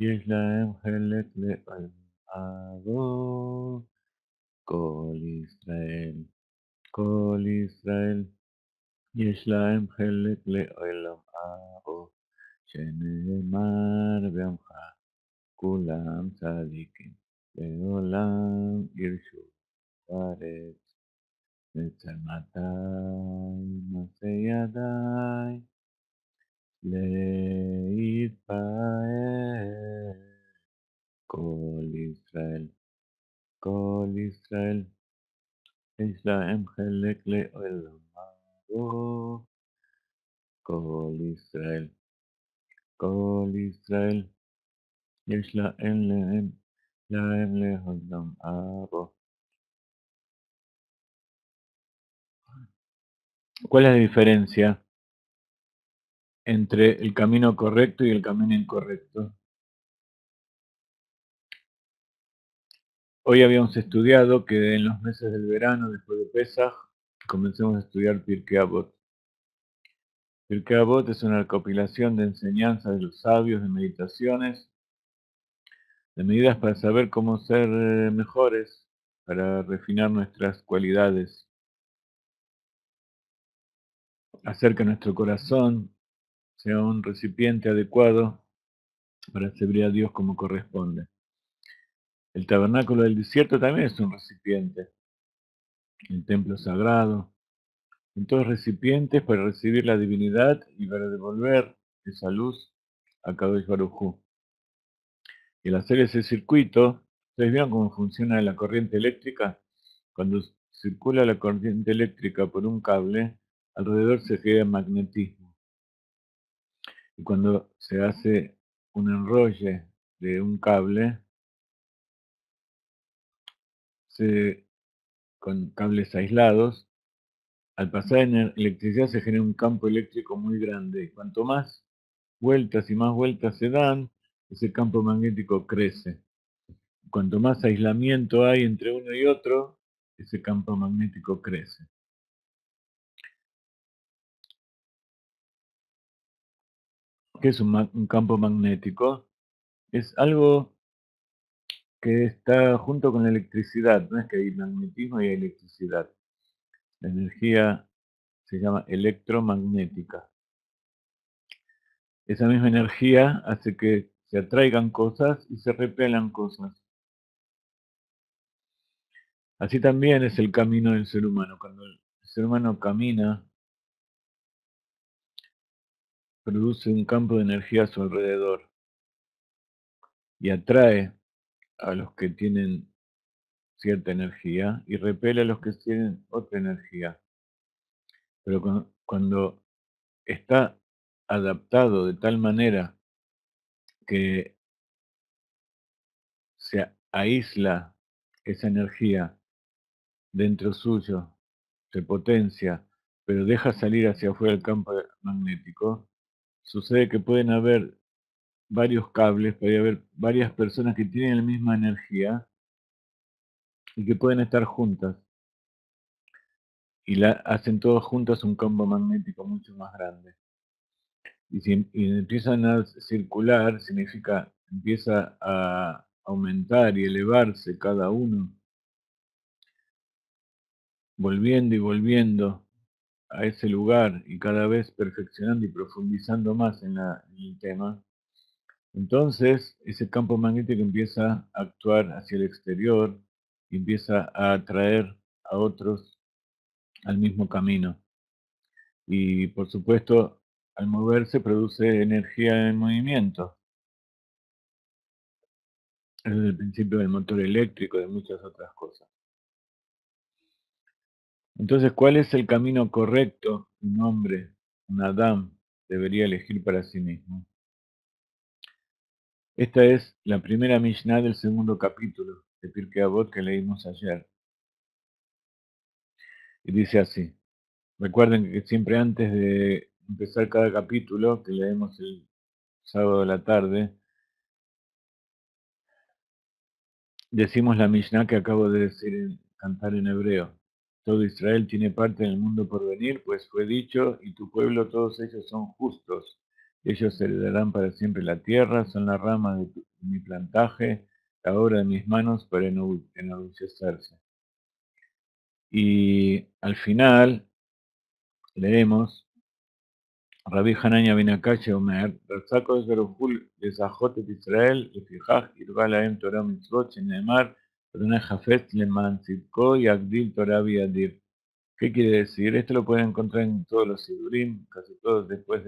יש להם חלק לעולמו, כל ישראל, כל ישראל, יש להם חלק לעולם ארוך, שנאמר בעמך, כולם צדיקים, לעולם ירשו בארץ, בצלמתי מעשה ידי, להתפאר, כל ישראל, כל ישראל, יש להם חלק לעולם ארוך, כל ישראל, כל ישראל, יש להם לעולם ארוך. ¿Cuál es la diferencia entre el camino correcto y el camino incorrecto? Hoy habíamos estudiado que en los meses del verano, después de Pesaj, comencemos a estudiar Pirkei Avot. Pirkei Avot es una recopilación de enseñanzas de los sabios, de meditaciones, de medidas para saber cómo ser mejores, para refinar nuestras cualidades, hacer que nuestro corazón sea un recipiente adecuado para servir a Dios como corresponde. El tabernáculo del desierto también es un recipiente, el templo sagrado, en todos recipientes para recibir la divinidad y para devolver esa luz a Kadosh Baruj Hu. Y al hacer ese circuito, ¿ustedes vieron cómo funciona la corriente eléctrica? Cuando circula la corriente eléctrica por un cable, alrededor se crea magnetismo. Y cuando se hace un enrolle de un cable, con cables aislados, al pasar en electricidad se genera un campo eléctrico muy grande. Y cuanto más vueltas y más vueltas se dan, ese campo magnético crece. Cuanto más aislamiento hay entre uno y otro, ese campo magnético crece. ¿Qué es un campo magnético? Es algo que está junto con la electricidad, no es que hay magnetismo y hay electricidad. La energía se llama electromagnética. Esa misma energía hace que se atraigan cosas y se repelan cosas. Así también es el camino del ser humano. Cuando el ser humano camina, produce un campo de energía a su alrededor y atrae a los que tienen cierta energía y repele a los que tienen otra energía. Pero cuando está adaptado de tal manera que se aísla esa energía dentro suyo, se potencia, pero deja salir hacia afuera el campo magnético, sucede que pueden haber varios cables, puede haber varias personas que tienen la misma energía y que pueden estar juntas y hacen todas juntas un campo magnético mucho más grande. Y empiezan a circular, significa empieza a aumentar y elevarse cada uno, volviendo y volviendo a ese lugar y cada vez perfeccionando y profundizando más en el tema. Entonces, ese campo magnético empieza a actuar hacia el exterior y empieza a atraer a otros al mismo camino. Y por supuesto, al moverse produce energía en movimiento. Es el principio del motor eléctrico, de muchas otras cosas. Entonces, ¿cuál es el camino correcto que un hombre, un Adán, debería elegir para sí mismo? Esta es la primera Mishnah del segundo capítulo de Pirkei Avot que leímos ayer. Y dice así. Recuerden que siempre antes de empezar cada capítulo, que leemos el sábado de la tarde, decimos la Mishnah que acabo de decir cantar en hebreo. Todo Israel tiene parte en el mundo por venir, pues fue dicho, y tu pueblo, todos ellos son justos. Ellos heredarán para siempre la tierra, son la rama mi plantaje, la obra de mis manos para enorgullecerse. Y al final leemos, Rabbi Hanania ben Akash Omer, Ratzako es Beruchul Lesajot et Israel, Lefijaj Irva Laem Torah Mitzvot, Shenemar, Adonai Jafet Leman Tzidko y Agdil Torah Biadir. ¿Qué quiere decir? Esto lo pueden encontrar en todos los Sidurim, casi todos después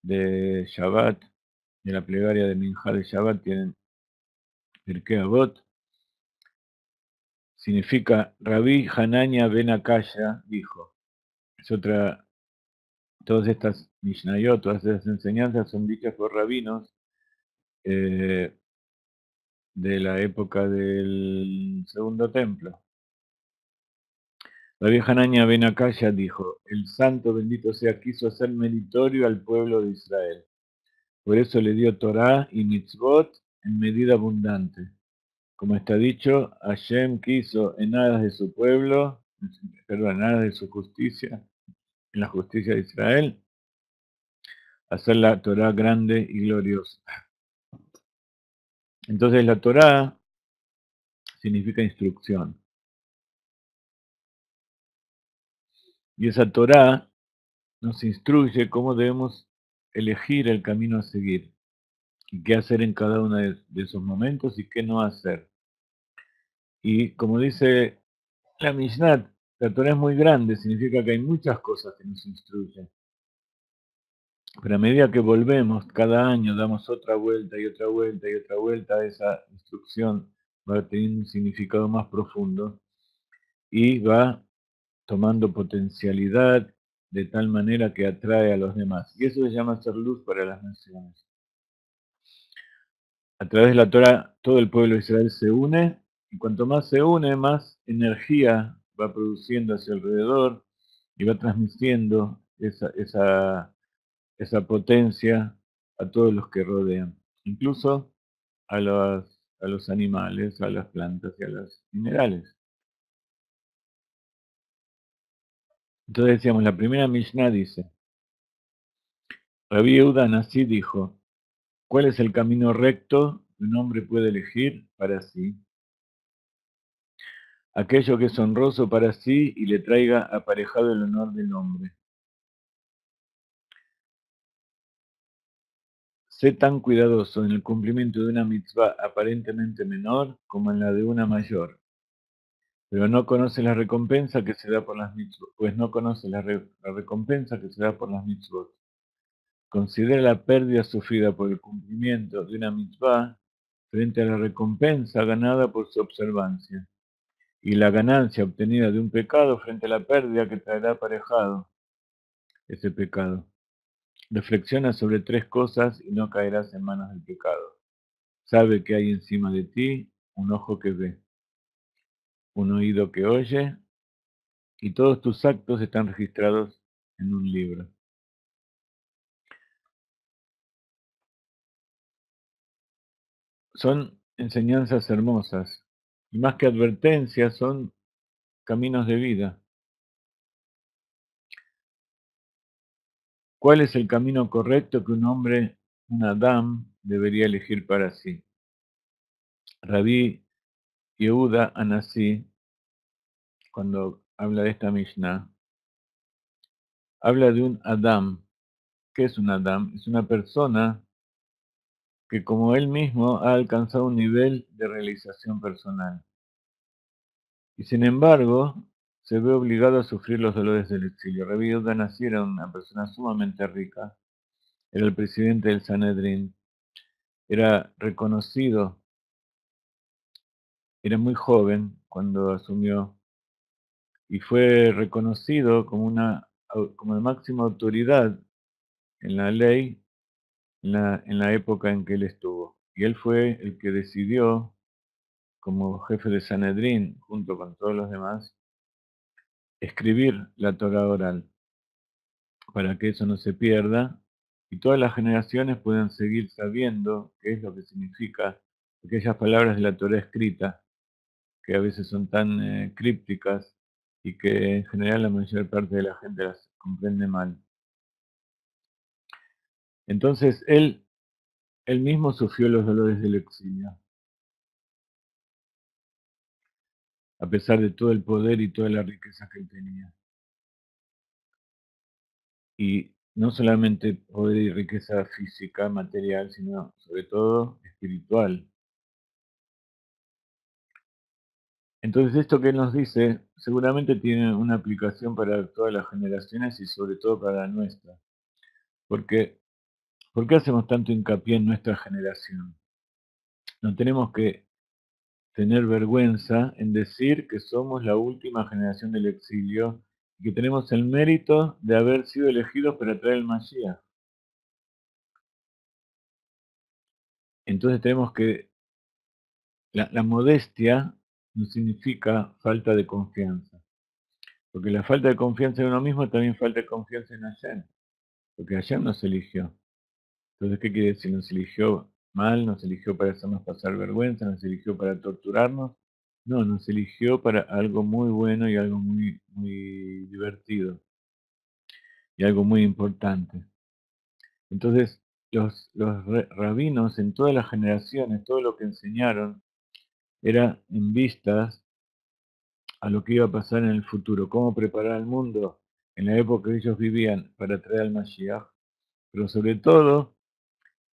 de Shabbat, de la plegaria de Minjá de Shabbat, tienen Pirkei Avot. Significa Rabbi Hanania ben Akashya dijo. Es otra, todas estas Mishnayot, todas estas enseñanzas son dichas por rabinos de la época del Segundo Templo. Rabbi Hanania ben Akashya dijo, el santo bendito sea quiso hacer meritorio al pueblo de Israel. Por eso le dio Torah y mitzvot en medida abundante. Como está dicho, Hashem quiso en aras de su pueblo, perdón, en aras de su justicia, en la justicia de Israel, hacer la Torah grande y gloriosa. Entonces la Torah significa instrucción. Y esa Torah nos instruye cómo debemos elegir el camino a seguir y qué hacer en cada uno de esos momentos y qué no hacer. Y como dice la Mishnah, la Torah es muy grande, significa que hay muchas cosas que nos instruyen. Pero a medida que volvemos, cada año damos otra vuelta y otra vuelta y otra vuelta, esa instrucción va teniendo un significado más profundo y va tomando potencialidad de tal manera que atrae a los demás. Y eso se llama hacer luz para las naciones. A través de la Torah, todo el pueblo de Israel se une, y cuanto más se une, más energía va produciendo hacia alrededor y va transmitiendo esa potencia a todos los que rodean, incluso a los animales, a las plantas y a los minerales. Entonces decíamos, la primera Mishnah dice, Rabbi Yehuda Nasi dijo, ¿cuál es el camino recto que un hombre puede elegir para sí? Aquello que es honroso para sí y le traiga aparejado el honor del hombre. Sé tan cuidadoso en el cumplimiento de una mitzvah aparentemente menor como en la de una mayor, pero no conoce la recompensa que se da por las mitzvot, pues no conoce la recompensa que se da por las mitzvot. Considera la pérdida sufrida por el cumplimiento de una mitzvah frente a la recompensa ganada por su observancia, y la ganancia obtenida de un pecado frente a la pérdida que traerá aparejado ese pecado. Reflexiona sobre tres cosas y no caerás en manos del pecado. Sabe que hay encima de ti un ojo que ve, un oído que oye, y todos tus actos están registrados en un libro. Son enseñanzas hermosas, y más que advertencias, son caminos de vida. ¿Cuál es el camino correcto que un hombre, un Adam, debería elegir para sí? Rabí Yehuda Anasí, cuando habla de esta Mishnah, habla de un Adam. ¿Qué es un Adam? Es una persona que como él mismo ha alcanzado un nivel de realización personal. Y sin embargo, se ve obligado a sufrir los dolores del exilio. Rabbi Yehuda Anasí era una persona sumamente rica, era el presidente del Sanedrín, era reconocido, era muy joven cuando asumió y fue reconocido como la máxima autoridad en la ley en la época en que él estuvo. Y él fue el que decidió, como jefe de Sanedrín, junto con todos los demás, escribir la Torah oral para que eso no se pierda y todas las generaciones puedan seguir sabiendo qué es lo que significa aquellas palabras de la Torah escrita, que a veces son tan crípticas y que en general la mayor parte de la gente las comprende mal. Entonces él él mismo sufrió los dolores del exilio, a pesar de todo el poder y toda la riqueza que él tenía. Y no solamente poder y riqueza física, material, sino sobre todo espiritual. Entonces esto que él nos dice seguramente tiene una aplicación para todas las generaciones y sobre todo para la nuestra. Porque, ¿por qué hacemos tanto hincapié en nuestra generación? No tenemos que tener vergüenza en decir que somos la última generación del exilio y que tenemos el mérito de haber sido elegidos para traer el Mashiach. Entonces tenemos que, la modestia no significa falta de confianza, porque la falta de confianza en uno mismo también falta de confianza en Hashem, porque Hashem nos eligió. Entonces, ¿qué quiere decir? Nos eligió mal, nos eligió para hacernos pasar vergüenza, nos eligió para torturarnos. No, nos eligió para algo muy bueno y algo muy, muy divertido y algo muy importante. Entonces, los rabinos en todas las generaciones, todo lo que enseñaron, era en vistas a lo que iba a pasar en el futuro, cómo preparar al mundo en la época que ellos vivían para traer al Mashiach, pero sobre todo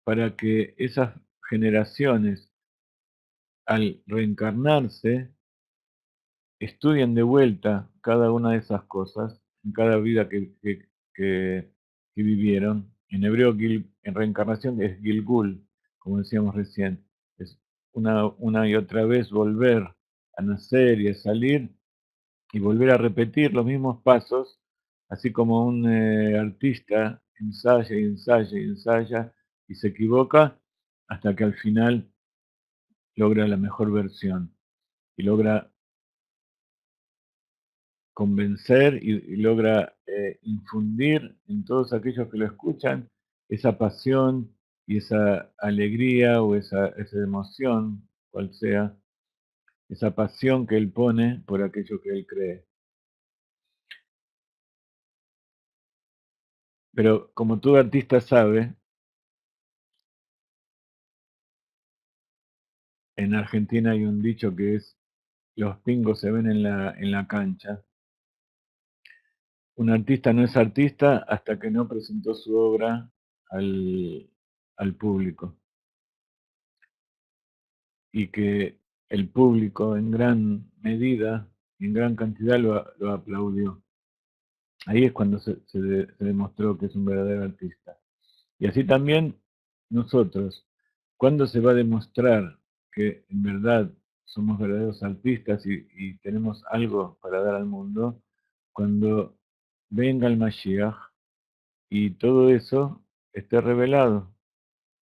para que esas generaciones, al reencarnarse, estudien de vuelta cada una de esas cosas en cada vida que- que vivieron. En hebreo, en reencarnación es Gilgul, como decíamos recién. Es una y otra vez volver a nacer y a salir y volver a repetir los mismos pasos, así como un artista ensaya y ensaya y ensaya y se equivoca hasta que al final logra la mejor versión y logra convencer y logra infundir en todos aquellos que lo escuchan esa pasión y esa alegría o esa emoción, cual sea, esa pasión que él pone por aquello que él cree. Pero como todo artista sabe, en Argentina hay un dicho que es, los pingos se ven en la cancha. Un artista no es artista hasta que no presentó su obra al, al público y que el público en gran medida, en gran cantidad lo aplaudió. Ahí es cuando se demostró que es un verdadero artista. Y así también nosotros, ¿cuándo se va a demostrar que en verdad somos verdaderos artistas y tenemos algo para dar al mundo? Cuando venga el Mashiach y todo eso esté revelado.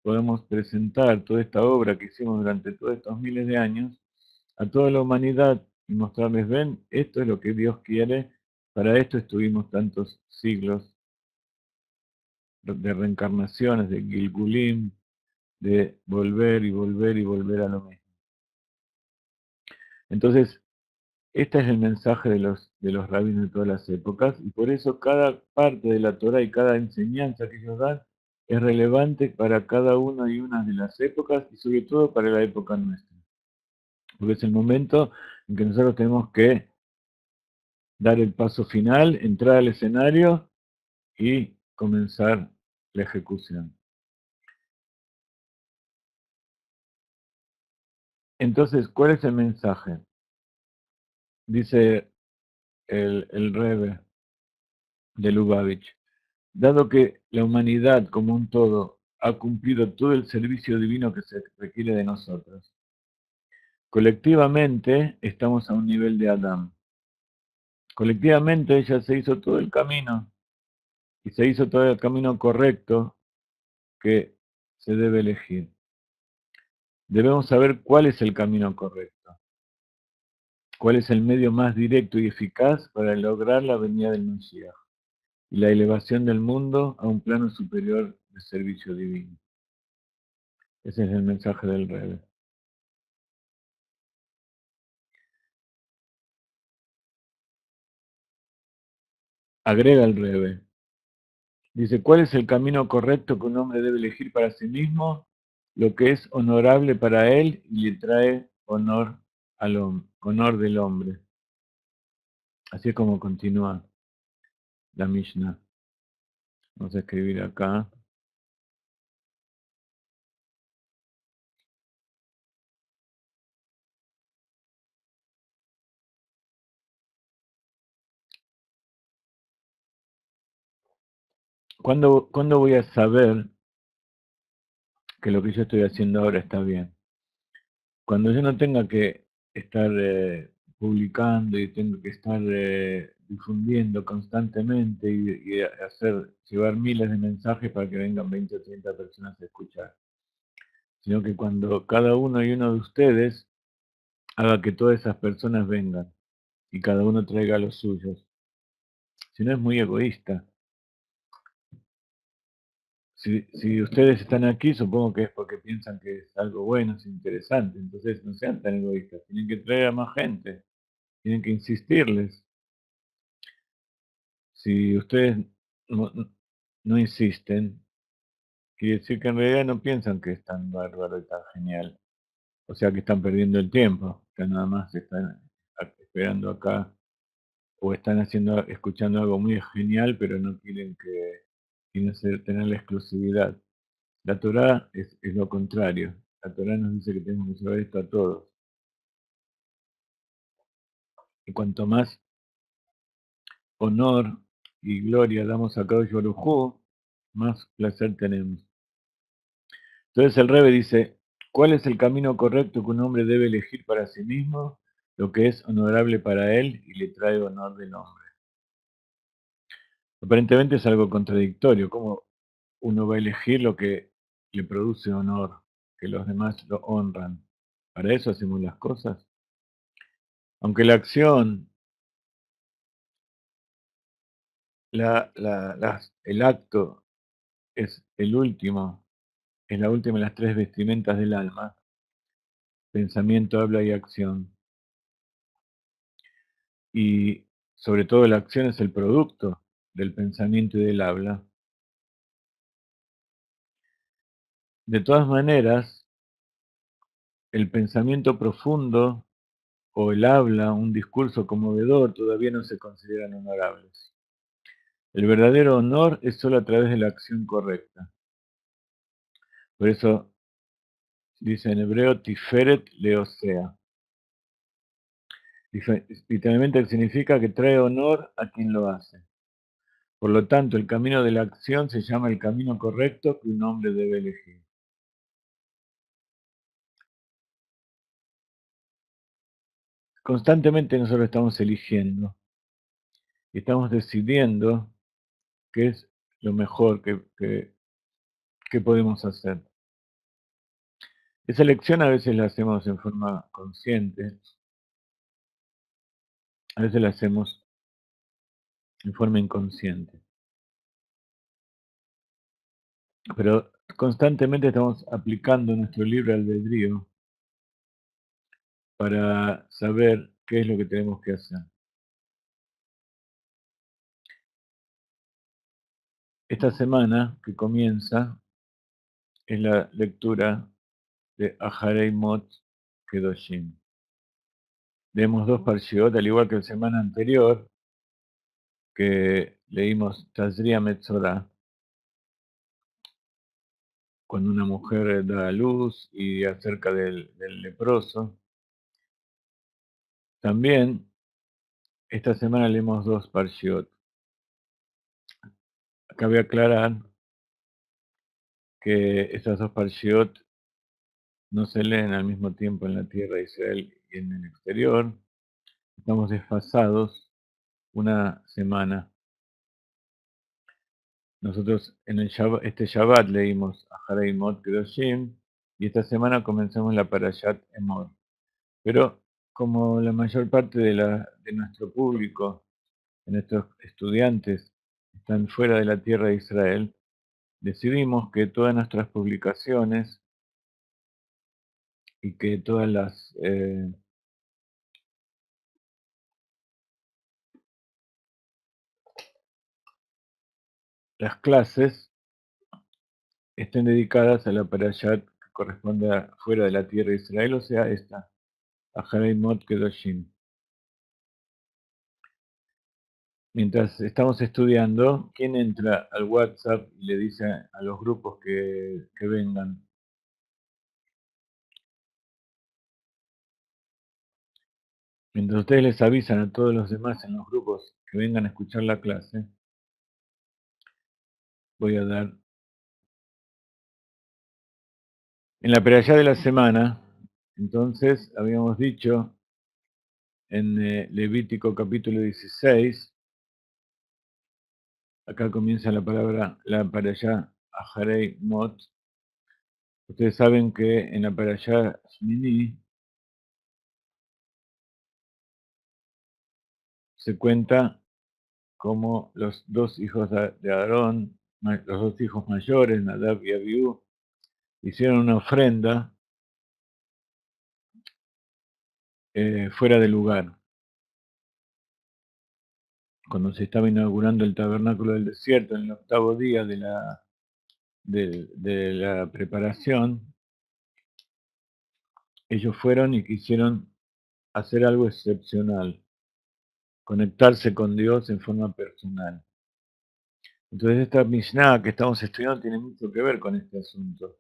Podemos presentar toda esta obra que hicimos durante todos estos miles de años a toda la humanidad y mostrarles, ven, esto es lo que Dios quiere, para esto estuvimos tantos siglos de reencarnaciones, de Gilgulim, de volver y volver y volver a lo mismo. Entonces, este es el mensaje de los rabinos de todas las épocas y por eso cada parte de la Torah y cada enseñanza que ellos dan es relevante para cada una y una de las épocas y sobre todo para la época nuestra. Porque es el momento en que nosotros tenemos que dar el paso final, entrar al escenario y comenzar la ejecución. Entonces, ¿cuál es el mensaje? Dice el Rebbe de Lubavitch, dado que la humanidad como un todo ha cumplido todo el servicio divino que se requiere de nosotros, colectivamente estamos a un nivel de Adán. Colectivamente ella se hizo todo el camino y se hizo todo el camino correcto que se debe elegir. Debemos saber cuál es el camino correcto, cuál es el medio más directo y eficaz para lograr la venida del Mesías y la elevación del mundo a un plano superior de servicio divino. Ese es el mensaje del Rebbe. Agrega el Rebbe. Dice, ¿cuál es el camino correcto que un hombre debe elegir para sí mismo? lo que es honorable para él y le trae honor honor del hombre. Así es como continúa la Mishnah. Vamos a escribir acá. ¿Cuándo voy a saber que lo que yo estoy haciendo ahora está bien? Cuando yo no tenga que estar publicando y tengo que estar difundiendo constantemente y llevar miles de mensajes para que vengan 20 o 30 personas a escuchar, sino que cuando cada uno y uno de ustedes haga que todas esas personas vengan y cada uno traiga los suyos. Si no, es muy egoísta. Si ustedes están aquí, supongo que es porque piensan que es algo bueno, es interesante. Entonces no sean tan egoístas. Tienen que traer a más gente. Tienen que insistirles. Si ustedes no, no insisten, quiere decir que en realidad no piensan que es tan bárbaro y tan genial. O sea que están perdiendo el tiempo. Que nada más están esperando acá o están escuchando algo muy genial, pero no quieren tener la exclusividad. La Torá es lo contrario. La Torá nos dice que tenemos que llevar esto a todos. Y cuanto más honor y gloria damos a Kadosh Baruj Hu, más placer tenemos. Entonces el Rebbe dice, ¿cuál es el camino correcto que un hombre debe elegir para sí mismo? Lo que es honorable para él y le trae honor del hombre. Aparentemente es algo contradictorio. ¿Cómo uno va a elegir lo que le produce honor, que los demás lo honran? ¿Para eso hacemos las cosas? Aunque la acción, el acto es el último, es la última de las tres vestimentas del alma, pensamiento, habla y acción. Y sobre todo la acción es el producto del pensamiento y del habla. De todas maneras, el pensamiento profundo o el habla, un discurso conmovedor, todavía no se consideran honorables. El verdadero honor es solo a través de la acción correcta. Por eso dice en hebreo, Tiferet Leosea. Literalmente significa que trae honor a quien lo hace. Por lo tanto, el camino de la acción se llama el camino correcto que un hombre debe elegir. Constantemente nosotros estamos eligiendo y estamos decidiendo qué es lo mejor que podemos hacer. Esa elección a veces la hacemos en forma consciente, a veces la hacemos en forma inconsciente. Pero constantemente estamos aplicando nuestro libre albedrío para saber qué es lo que tenemos que hacer. Esta semana que comienza es la lectura de Aharei Mot Kedoshim. Leemos dos parshiot, al igual que la semana anterior, que leímos Tazria Metzorah, cuando una mujer da a luz, y acerca del leproso. También esta semana leemos dos parshiot. Cabe aclarar que estas dos parshiot no se leen al mismo tiempo en la tierra de Israel y en el exterior. Estamos desfasados una semana. Nosotros en este Shabbat leímos Aharei Mot Kedoshim y esta semana comenzamos la Parashat Emor. Pero como la mayor parte de nuestro público, de nuestros estudiantes, están fuera de la tierra de Israel, decidimos que todas nuestras publicaciones y que todas las clases estén dedicadas a la Parashat corresponde fuera de la tierra de Israel, o sea, esta, Aharei Mot Kedoshim. Mientras estamos estudiando, ¿quién entra al WhatsApp y le dice a los grupos que vengan? Mientras ustedes les avisan a todos los demás en los grupos que vengan a escuchar la clase, voy a dar... En la perashá de la semana, entonces, habíamos dicho en Levítico capítulo 16, acá comienza la palabra, la perashá Aharei Mot. Ustedes saben que en la perashá Shmini se cuenta como los dos hijos de Aarón, los dos hijos mayores, Nadab y Abiú, hicieron una ofrenda fuera de lugar. Cuando se estaba inaugurando el tabernáculo del desierto, en el octavo día de la preparación, ellos fueron y quisieron hacer algo excepcional, conectarse con Dios en forma personal. Entonces esta Mishnah que estamos estudiando tiene mucho que ver con este asunto,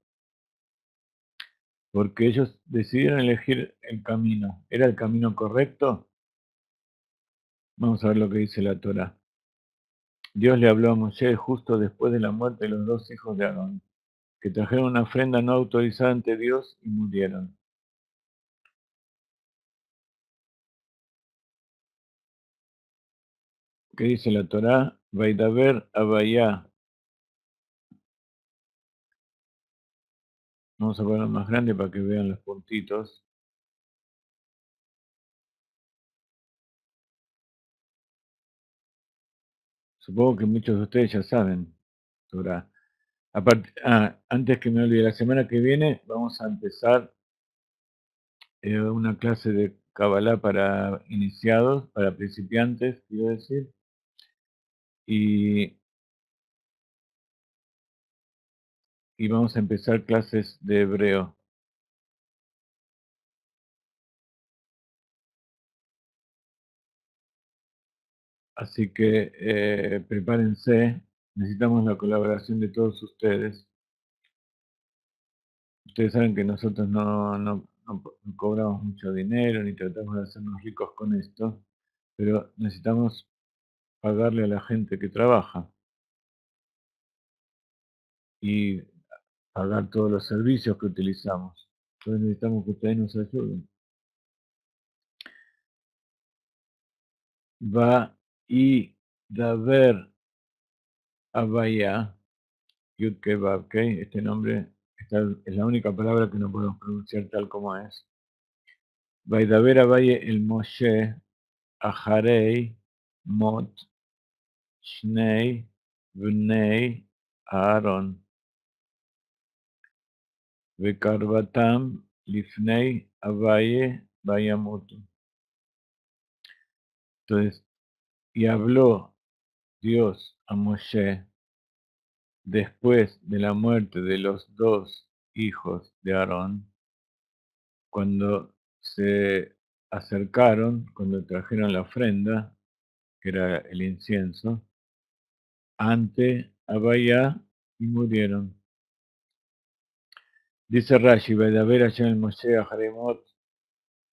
porque ellos decidieron elegir el camino. ¿Era el camino correcto? Vamos a ver lo que dice la Torá. Dios le habló a Moshe justo después de la muerte de los dos hijos de Aarón, que trajeron una ofrenda no autorizada ante Dios y murieron. ¿Qué dice la Torá? Vaidaber Abayá. Vamos a ponerlo más grande para que vean los puntitos. Supongo que muchos de ustedes ya saben Torá. Antes que me olvide, la semana que viene vamos a empezar una clase de Kabbalah para iniciados, para principiantes, quiero decir, y vamos a empezar clases de hebreo. Así que prepárense, necesitamos la colaboración de todos ustedes. Ustedes saben que nosotros no cobramos mucho dinero ni tratamos de hacernos ricos con esto, pero necesitamos pagarle a la gente que trabaja y pagar todos los servicios que utilizamos. Entonces necesitamos que ustedes nos ayuden. Va y Daver Abaya, Yudke Babke, este nombre es la única palabra que no podemos pronunciar tal como es. Vaidaber Abaye el Moshe, Aharei, Mot, Shnei, Bnei, Aaron, Vekarbatam, Lifnei, Abaye, Bayamutu. Entonces, y habló Dios a Moshe después de la muerte de los dos hijos de Aarón, cuando se acercaron, cuando trajeron la ofrenda, que era el incienso, ante Abaya y murieron. Dice Rashi, Vaidaber Hashem el Moshe a Jeremot,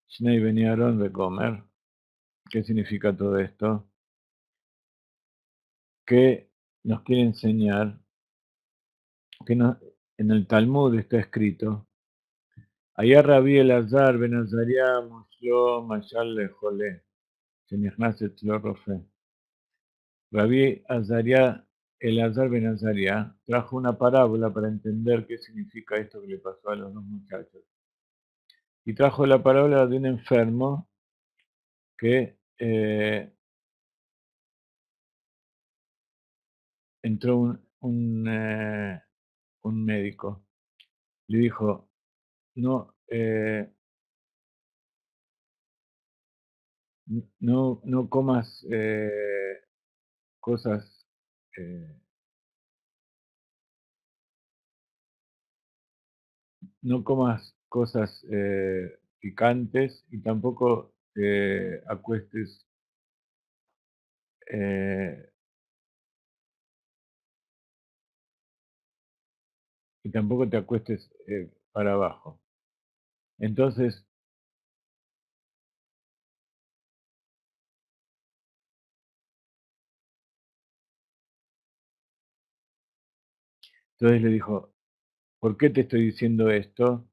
Shnei Beni Aarón de comer. ¿Qué significa todo esto? Que nos quiere enseñar que en el Talmud está escrito, Allá Rabí Elazar Ben Azaria Moslo Mashal Lejole, Shenichnas Etzlo Rofe. Rabí Elazar Ben Azaria trajo una parábola para entender qué significa esto que le pasó a los dos muchachos. Y trajo la parábola de un enfermo que entró un médico. Le dijo, no, no comas cosas, eh, no comas cosas picantes y tampoco te acuestes eh, para abajo. Entonces le dijo, ¿por qué te estoy diciendo esto?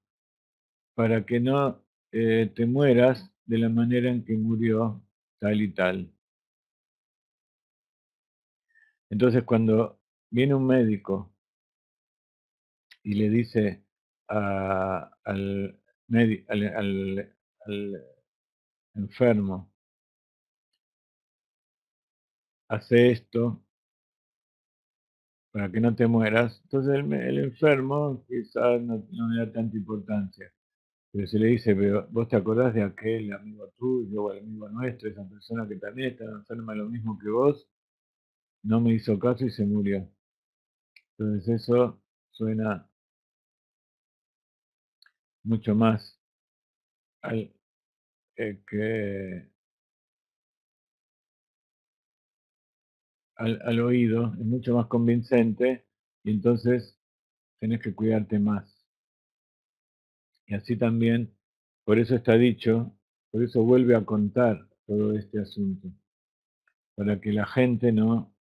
Para que no te mueras de la manera en que murió tal y tal. Entonces cuando viene un médico y le dice al enfermo, hace esto para que no te mueras, entonces el enfermo quizás no le da tanta importancia. Pero se le dice, pero vos te acordás de aquel amigo tuyo o el amigo nuestro, esa persona que también estaba enferma lo mismo que vos, no me hizo caso y se murió. Entonces eso suena mucho más al, que al oído, es mucho más convincente y entonces tenés que cuidarte más. Y así también, por eso está dicho, por eso vuelve a contar todo este asunto, para que la gente no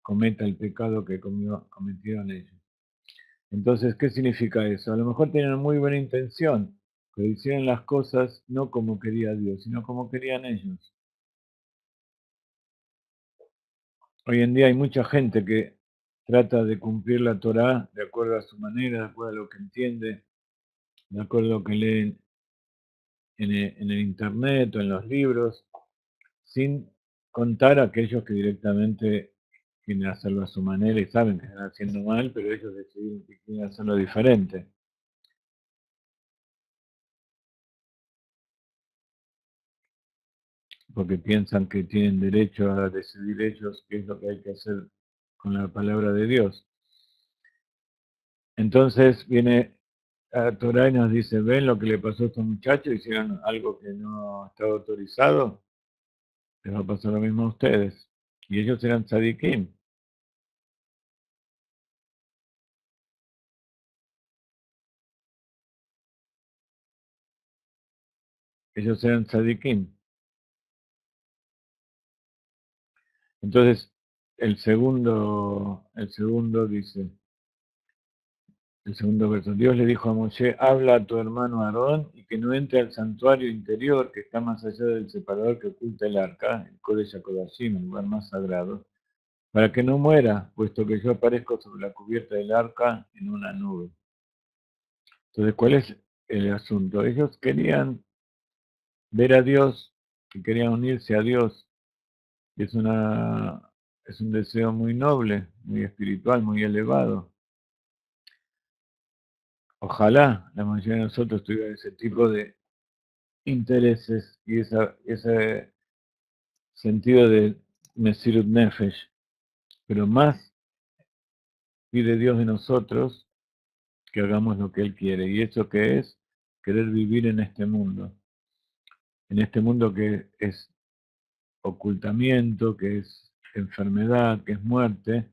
cometa el pecado que cometieron ellos. Entonces, ¿qué significa eso? A lo mejor tenían muy buena intención, pero hicieron las cosas no como quería Dios, sino como querían ellos. Hoy en día hay mucha gente que trata de cumplir la Torá de acuerdo a su manera, de acuerdo a lo que entiende, de acuerdo a lo que leen en el internet o en los libros, sin contar a aquellos que directamente quieren hacerlo a su manera y saben que están haciendo mal, pero ellos deciden que quieren hacerlo diferente, porque piensan que tienen derecho a decidir ellos qué es lo que hay que hacer con la palabra de Dios. Entonces viene la Torá y nos dice, ven lo que le pasó a estos muchachos, hicieron algo que no estaba autorizado, les va a pasar lo mismo a ustedes. Y ellos eran tzadikim, ellos eran tzadikim. Entonces, el segundo dice, el segundo verso, Dios le dijo a Moshe, habla a tu hermano Aarón y que no entre al santuario interior que está más allá del separador que oculta el arca, el Kodesh HaKodashim, el lugar más sagrado, para que no muera, puesto que yo aparezco sobre la cubierta del arca en una nube. Entonces, ¿cuál es el asunto? Ellos querían ver a Dios y querían unirse a Dios. Y es un deseo muy noble, muy espiritual, muy elevado. Ojalá la mayoría de nosotros tuviera ese tipo de intereses y ese sentido de Mesirut Nefesh. Pero más pide Dios de nosotros que hagamos lo que Él quiere. ¿Y eso qué es? Querer vivir en este mundo. En este mundo que es ocultamiento, que es enfermedad, que es muerte,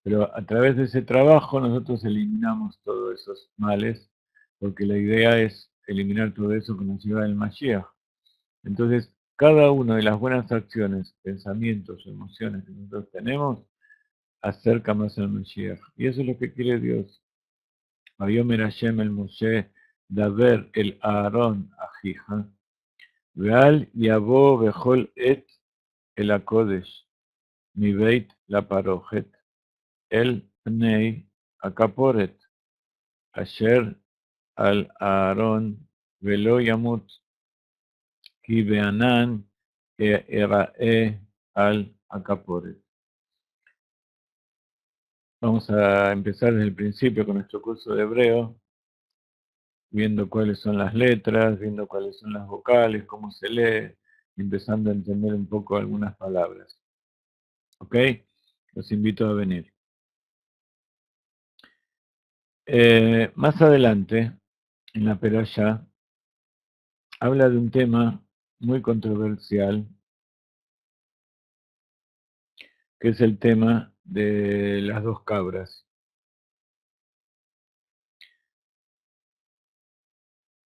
pero a través de ese trabajo nosotros eliminamos todos esos males, porque la idea es eliminar todo eso con la llegada del Mashiach. Entonces, cada una de las buenas acciones, pensamientos, emociones que nosotros tenemos, acerca más al Mashiach. Y eso es lo que quiere Dios. Vayomer Hashem el Moshe, Daber el Aarón Ajija, Veal Yabo Bechol Et el Akodesh, Mi Beit la Parojet, El Pnei Akaporet, Asher al Aarón Velo Yamut, Ki Beanan Erae al Akaporet. Vamos a empezar desde el principio con nuestro curso de hebreo, viendo cuáles son las letras, viendo cuáles son las vocales, cómo se lee, empezando a entender un poco algunas palabras. ¿Ok? Los invito a venir. Más adelante, en la Perashá, habla de un tema muy controversial, que es el tema de las dos cabras.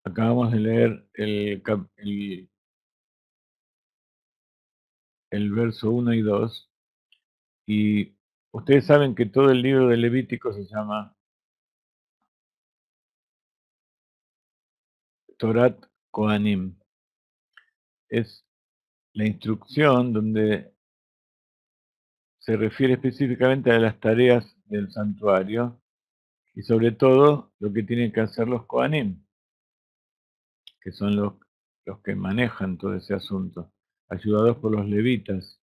Acabamos de leer el verso 1 y 2, y ustedes saben que todo el libro de Levítico se llama Torat Kohanim. Es la instrucción donde se refiere específicamente a las tareas del santuario y sobre todo lo que tienen que hacer los Kohanim, que son los que manejan todo ese asunto, ayudados por los levitas.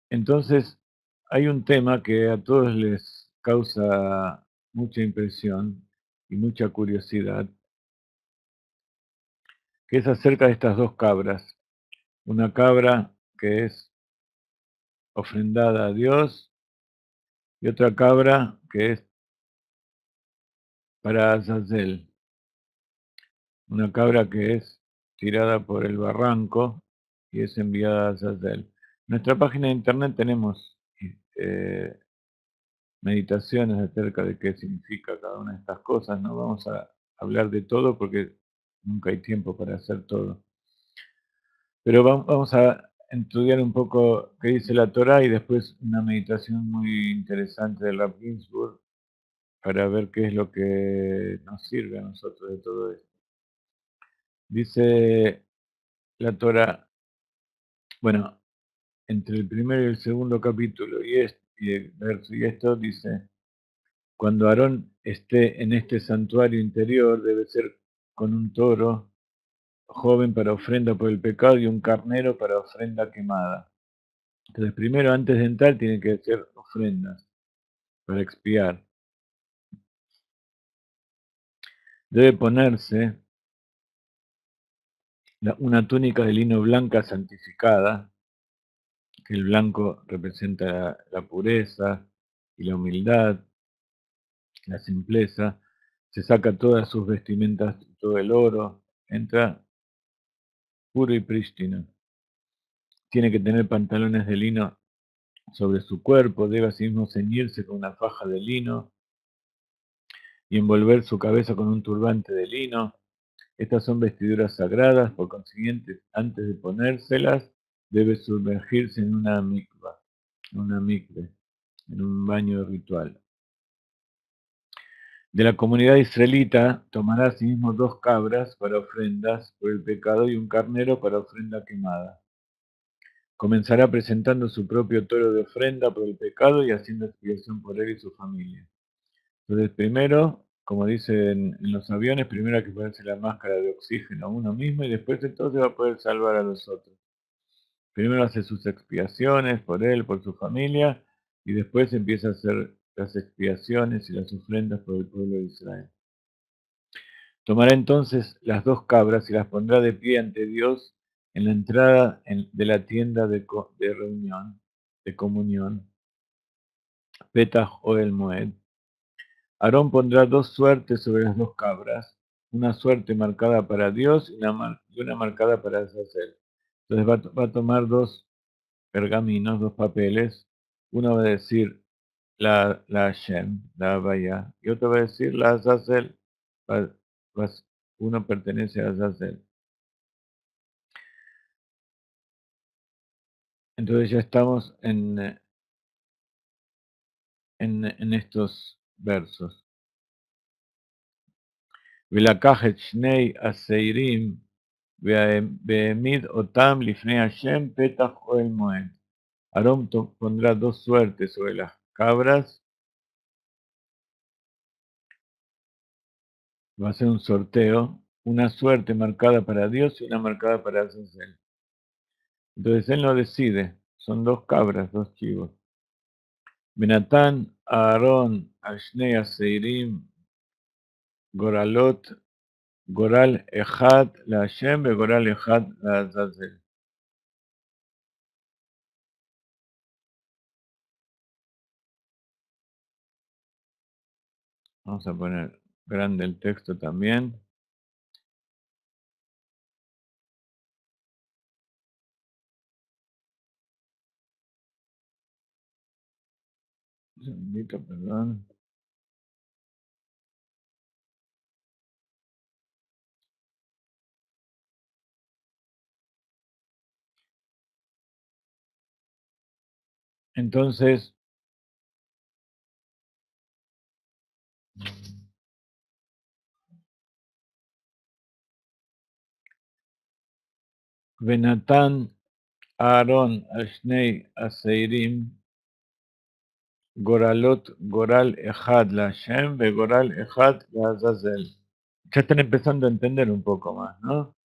Entonces, hay un tema que a todos les causa mucha impresión y mucha curiosidad, que es acerca de estas dos cabras. Una cabra que es ofrendada a Dios y otra cabra que es para Azazel. Una cabra que es tirada por el barranco y es enviada a Azazel. En nuestra página de internet tenemos eh, meditaciones acerca de qué significa cada una de estas cosas. No vamos a hablar de todo porque nunca hay tiempo para hacer todo. Pero vamos a estudiar un poco qué dice la Torá y después una meditación muy interesante de Rav Ginsburg para ver qué es lo que nos sirve a nosotros de todo esto. Dice la Torá, bueno, entre el primero y el segundo capítulo y el verso y esto dice: cuando Aarón esté en este santuario interior, debe ser con un toro joven para ofrenda por el pecado y un carnero para ofrenda quemada. Entonces, primero, antes de entrar, tiene que hacer ofrendas para expiar. Debe ponerse una túnica de lino blanca santificada, que el blanco representa la pureza y la humildad, la simpleza. Se saca todas sus vestimentas, todo el oro, entra puro y prístino. Tiene que tener pantalones de lino sobre su cuerpo, debe asimismo ceñirse con una faja de lino y envolver su cabeza con un turbante de lino. Estas son vestiduras sagradas, por consiguiente, antes de ponérselas, debe sumergirse en una mikve, en un baño ritual. De la comunidad israelita tomará asimismo 2 cabras para ofrendas por el pecado y un carnero para ofrenda quemada. Comenzará presentando su propio toro de ofrenda por el pecado y haciendo expiación por él y su familia. Entonces, primero, como dicen en los aviones, primero hay que ponerse la máscara de oxígeno a uno mismo y después entonces va a poder salvar a los otros. Primero hace sus expiaciones por él, por su familia, y después empieza a hacer las expiaciones y las ofrendas por el pueblo de Israel. Tomará entonces las 2 cabras y las pondrá de pie ante Dios en la entrada de la tienda de reunión, de comunión, Petach Ohel Moed. Aarón pondrá 2 suertes sobre las 2 cabras, una suerte marcada para Dios y una marcada para Azazel. Entonces va a tomar 2 pergaminos, 2 papeles. Uno va a decir la Hashem, la Havaya, y otro va a decir la Azazel. Uno pertenece a Azazel. Entonces ya estamos en estos versos. ולקח את שני השעירים והעמיד אותם לפני השם פתח אוהל מועד. Aarón pondrá 2 suertes sobre las cabras, va a hacer un sorteo, una suerte marcada para Dios y una marcada para Azazel. Entonces él no decide, son 2 cabras, 2 chivos. Benatán a Aarón al Shnei Aseirim Goralot, Goral Echad la Hashem y Goral Echad la Azazel. Vamos a poner grande el texto también. Un segundito, perdón. Entonces, Benatán Aarón Ashnei Aseirim Goralot Goral Ejad la Hashem Goral Ejad la Azazel. Ya están empezando a entender un poco más, ¿no?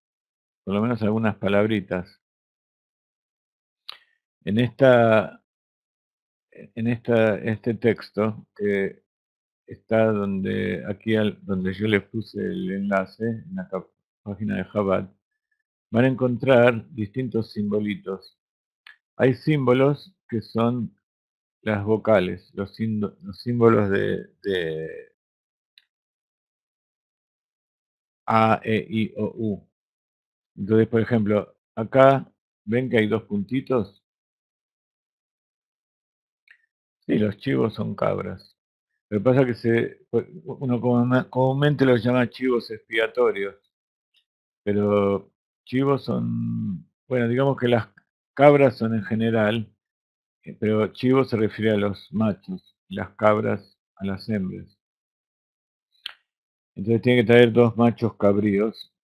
Por lo menos algunas palabritas. En este texto que está donde donde yo les puse el enlace en la página de Chabad, van a encontrar distintos simbolitos. Hay símbolos que son las vocales, los símbolos de A, E, I, O, U. Entonces, por ejemplo, acá ven que hay dos puntitos. Sí, los chivos son cabras. Lo que pasa es que uno comúnmente los llama chivos expiatorios, pero chivos son, bueno, digamos que las cabras son en general, pero chivo se refiere a los machos, y las cabras a las hembras. Entonces tiene que traer dos machos cabríos,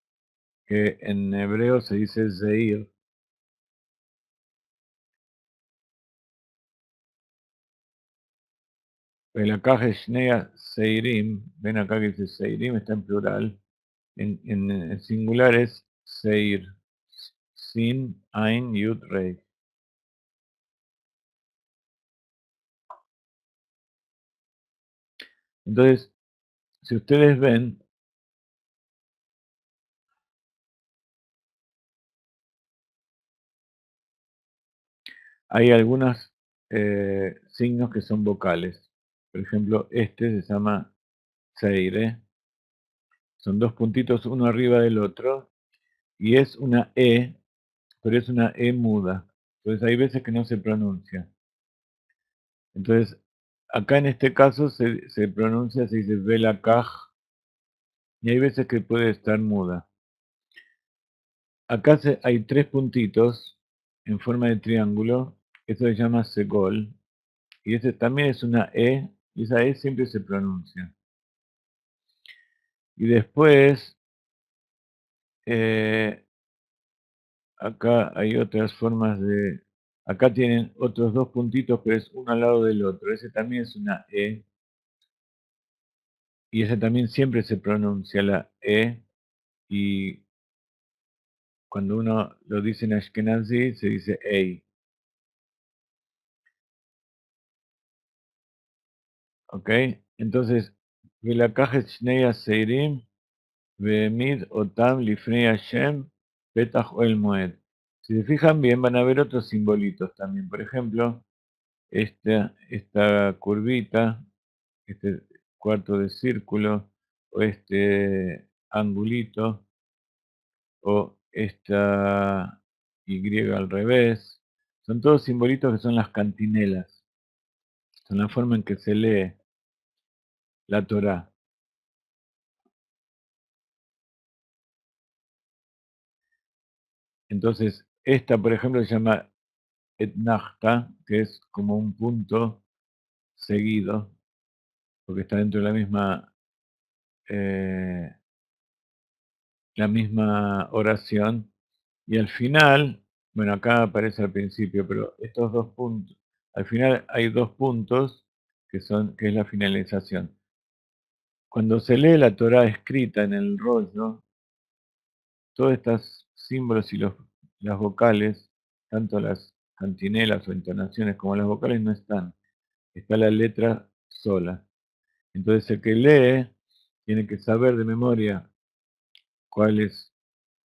que en hebreo se dice zeir. El acá Shnea Seirim, ven acá que dice Seirim, está en plural. En singular es Seir, Sin, Ain, Yud, Rei. Entonces, si ustedes ven, hay algunos signos que son vocales. Por ejemplo, este se llama Seire. Son dos puntitos uno arriba del otro. Y es una E, pero es una E muda. Entonces hay veces que no se pronuncia. Entonces, acá en este caso se pronuncia, se dice Belakaj, y hay veces que puede estar muda. Acá hay tres puntitos en forma de triángulo. Esto se llama segol. Y ese también es una E, y esa E siempre se pronuncia. Y después, eh, acá hay otras formas de... Acá tienen otros dos puntitos, pero es uno al lado del otro. Ese también es una E. Y ese también siempre se pronuncia la E. Y cuando uno lo dice en Ashkenazi, se dice EI. ¿Ok? Entonces, Velakajet Shnei Seirim, Ve'emid Otam Lifnei Hashem, Petach Oel Moed. Si se fijan bien, van a ver otros simbolitos también. Por ejemplo, esta curvita, este cuarto de círculo, o este angulito, o esta Y al revés. Son todos simbolitos que son las cantinelas. Son la forma en que se lee la Torá. Entonces, esta, por ejemplo, se llama Etnachta, que es como un punto seguido, porque está dentro de eh, la misma oración. Y al final, bueno, acá aparece al principio, pero estos dos puntos, al final hay dos puntos que es la finalización. Cuando se lee la Torá escrita en el rollo, todos estos símbolos y las vocales, tanto las cantinelas o entonaciones como las vocales no están. Está la letra sola. Entonces el que lee tiene que saber de memoria cuáles,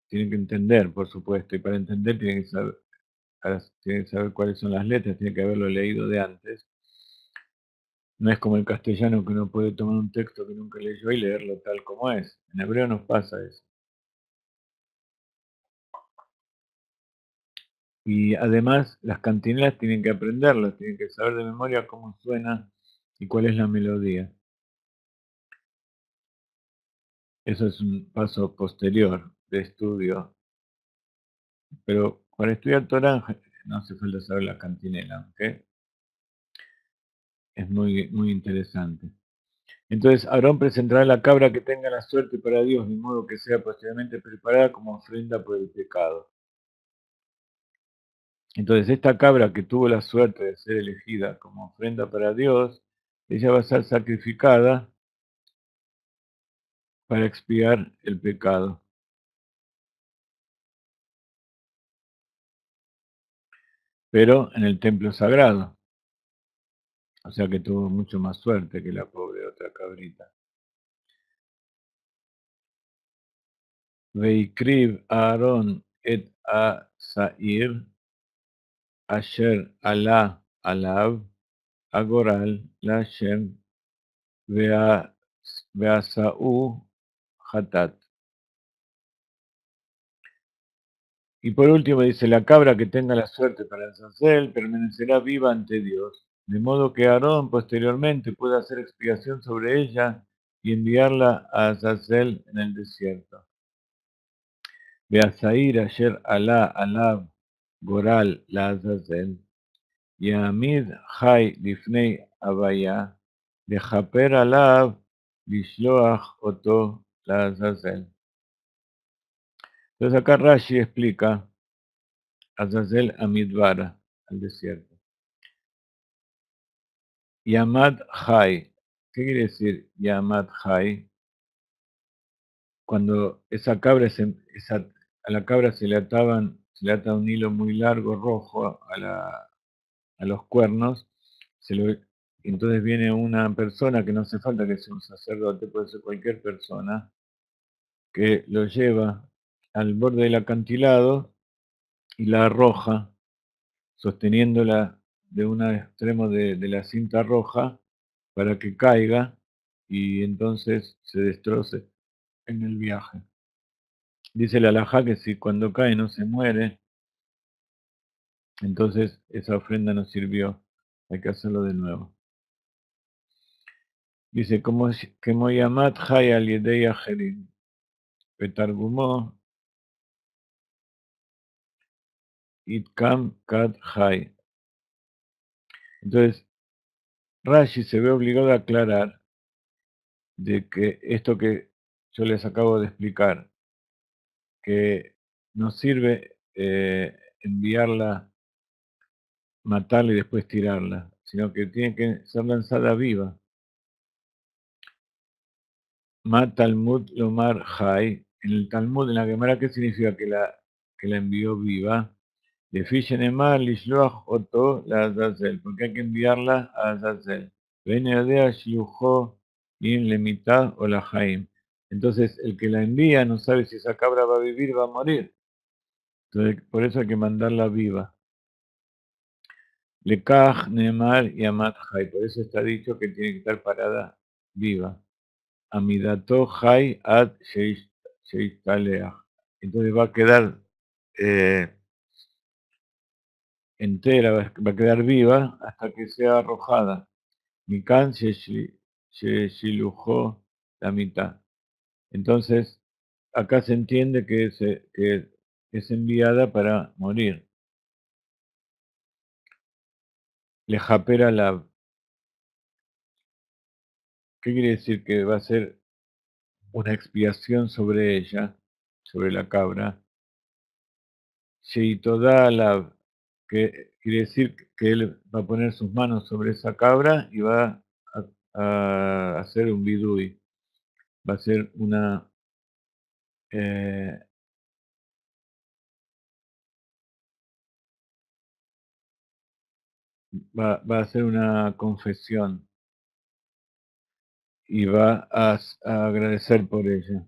tiene que entender, por supuesto, y para entender tiene que saber cuáles son las letras, tiene que haberlo leído de antes. No es como el castellano que uno puede tomar un texto que nunca leyó y leerlo tal como es. En hebreo nos pasa eso. Y además las cantinelas tienen que aprenderlas, tienen que saber de memoria cómo suena y cuál es la melodía. Eso es un paso posterior de estudio. Pero para estudiar Torah no hace falta saber la cantinela, ¿ok? Es muy, muy interesante. Entonces Aarón presentará la cabra que tenga la suerte para Dios, de modo que sea posteriormente preparada como ofrenda por el pecado. Entonces esta cabra que tuvo la suerte de ser elegida como ofrenda para Dios, ella va a ser sacrificada para expiar el pecado. Pero en el templo sagrado. O sea que tuvo mucho más suerte que la pobre otra cabrita. Veikriv Aaron et a Sair asher ala alav agoral lashem veasau hatat. Y por último dice, la cabra que tenga la suerte para Azazel permanecerá viva ante Dios, de modo que Aarón posteriormente pueda hacer expiación sobre ella y enviarla a Azazel en el desierto. Beasair ayer alá alab goral la Azazel, Yamid Hai Lifnei Abaya, Lejaper Alab Lishloach Oto la Azazel. Entonces acá Rashi explica Azazel Amidbar, al desierto. Yamad Hai. ¿Qué quiere decir Yamad Hai? Cuando esa cabra a la cabra se le ata un hilo muy largo rojo a los cuernos, entonces viene una persona que no hace falta que sea un sacerdote, puede ser cualquier persona, que lo lleva al borde del acantilado y la arroja, sosteniéndola de un extremo de la cinta roja para que caiga y entonces se destroce en el viaje. Dice la alajá que si cuando cae no se muere, entonces esa ofrenda no sirvió, hay que hacerlo de nuevo. Dice, como Yamat Hay al Yedei Ajerim, Petargumó, Itkam Kat Hay. Entonces, Rashi se ve obligado a aclarar de que esto que yo les acabo de explicar, que no sirve enviarla, matarla y después tirarla, sino que tiene que ser lanzada viva. Ma Talmud Lomar Hai, en el Talmud, en la Gemara, ¿qué significa que la envió viva? De Fishenemar Lishloach Oto la Azazel, porque hay que enviarla a Azazel. Venedea Shilujo in Lemitad o la Jaim. Entonces, el que la envía no sabe si esa cabra va a vivir o va a morir. Entonces, por eso hay que mandarla viva. Lekaj, Nemar y Amat Hai. Por eso está dicho que tiene que estar parada viva. Amidato Hai ad Sheishtaleach. Entonces va a quedar entera, va a quedar viva hasta que sea arrojada. Mikan Sheshilujó la mitad. Entonces, acá se entiende que es enviada para morir. Lejapera la. ¿Qué quiere decir? Que va a ser una expiación sobre ella, sobre la cabra. Sheitoda la, que quiere decir que él va a poner sus manos sobre esa cabra y va a hacer un bidui. Va a ser una. eh, va a hacer una confesión y va a agradecer por ella.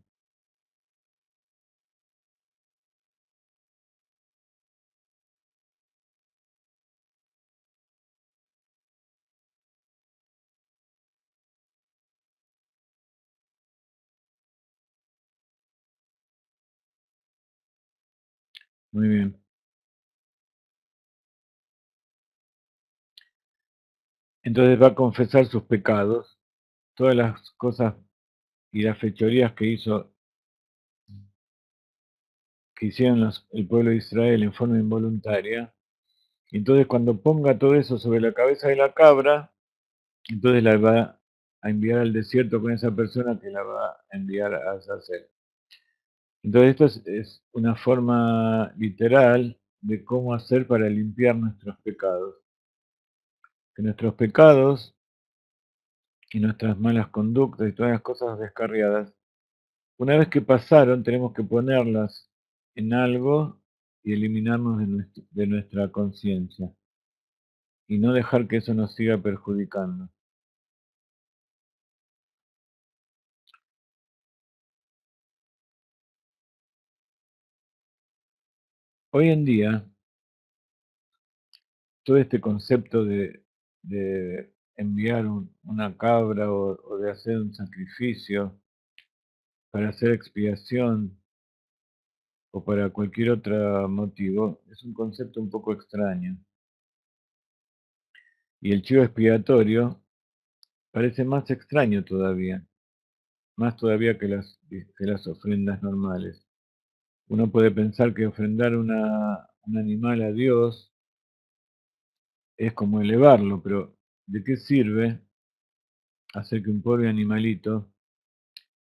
Muy bien. Entonces va a confesar sus pecados, todas las cosas y las fechorías que hicieron el pueblo de Israel en forma involuntaria. Entonces cuando ponga todo eso sobre la cabeza de la cabra, entonces la va a enviar al desierto con esa persona que la va a enviar a hacer. Entonces esto es una forma literal de cómo hacer para limpiar nuestros pecados. Que nuestros pecados y nuestras malas conductas y todas las cosas descarriadas, una vez que pasaron, tenemos que ponerlas en algo y eliminarnos de nuestra conciencia y no dejar que eso nos siga perjudicando. Hoy en día, todo este concepto de enviar una cabra o de hacer un sacrificio para hacer expiación o para cualquier otro motivo, es un concepto un poco extraño. Y el chivo expiatorio parece más extraño todavía, más todavía que las ofrendas normales. Uno puede pensar que ofrendar un animal a Dios es como elevarlo, pero ¿de qué sirve hacer que un pobre animalito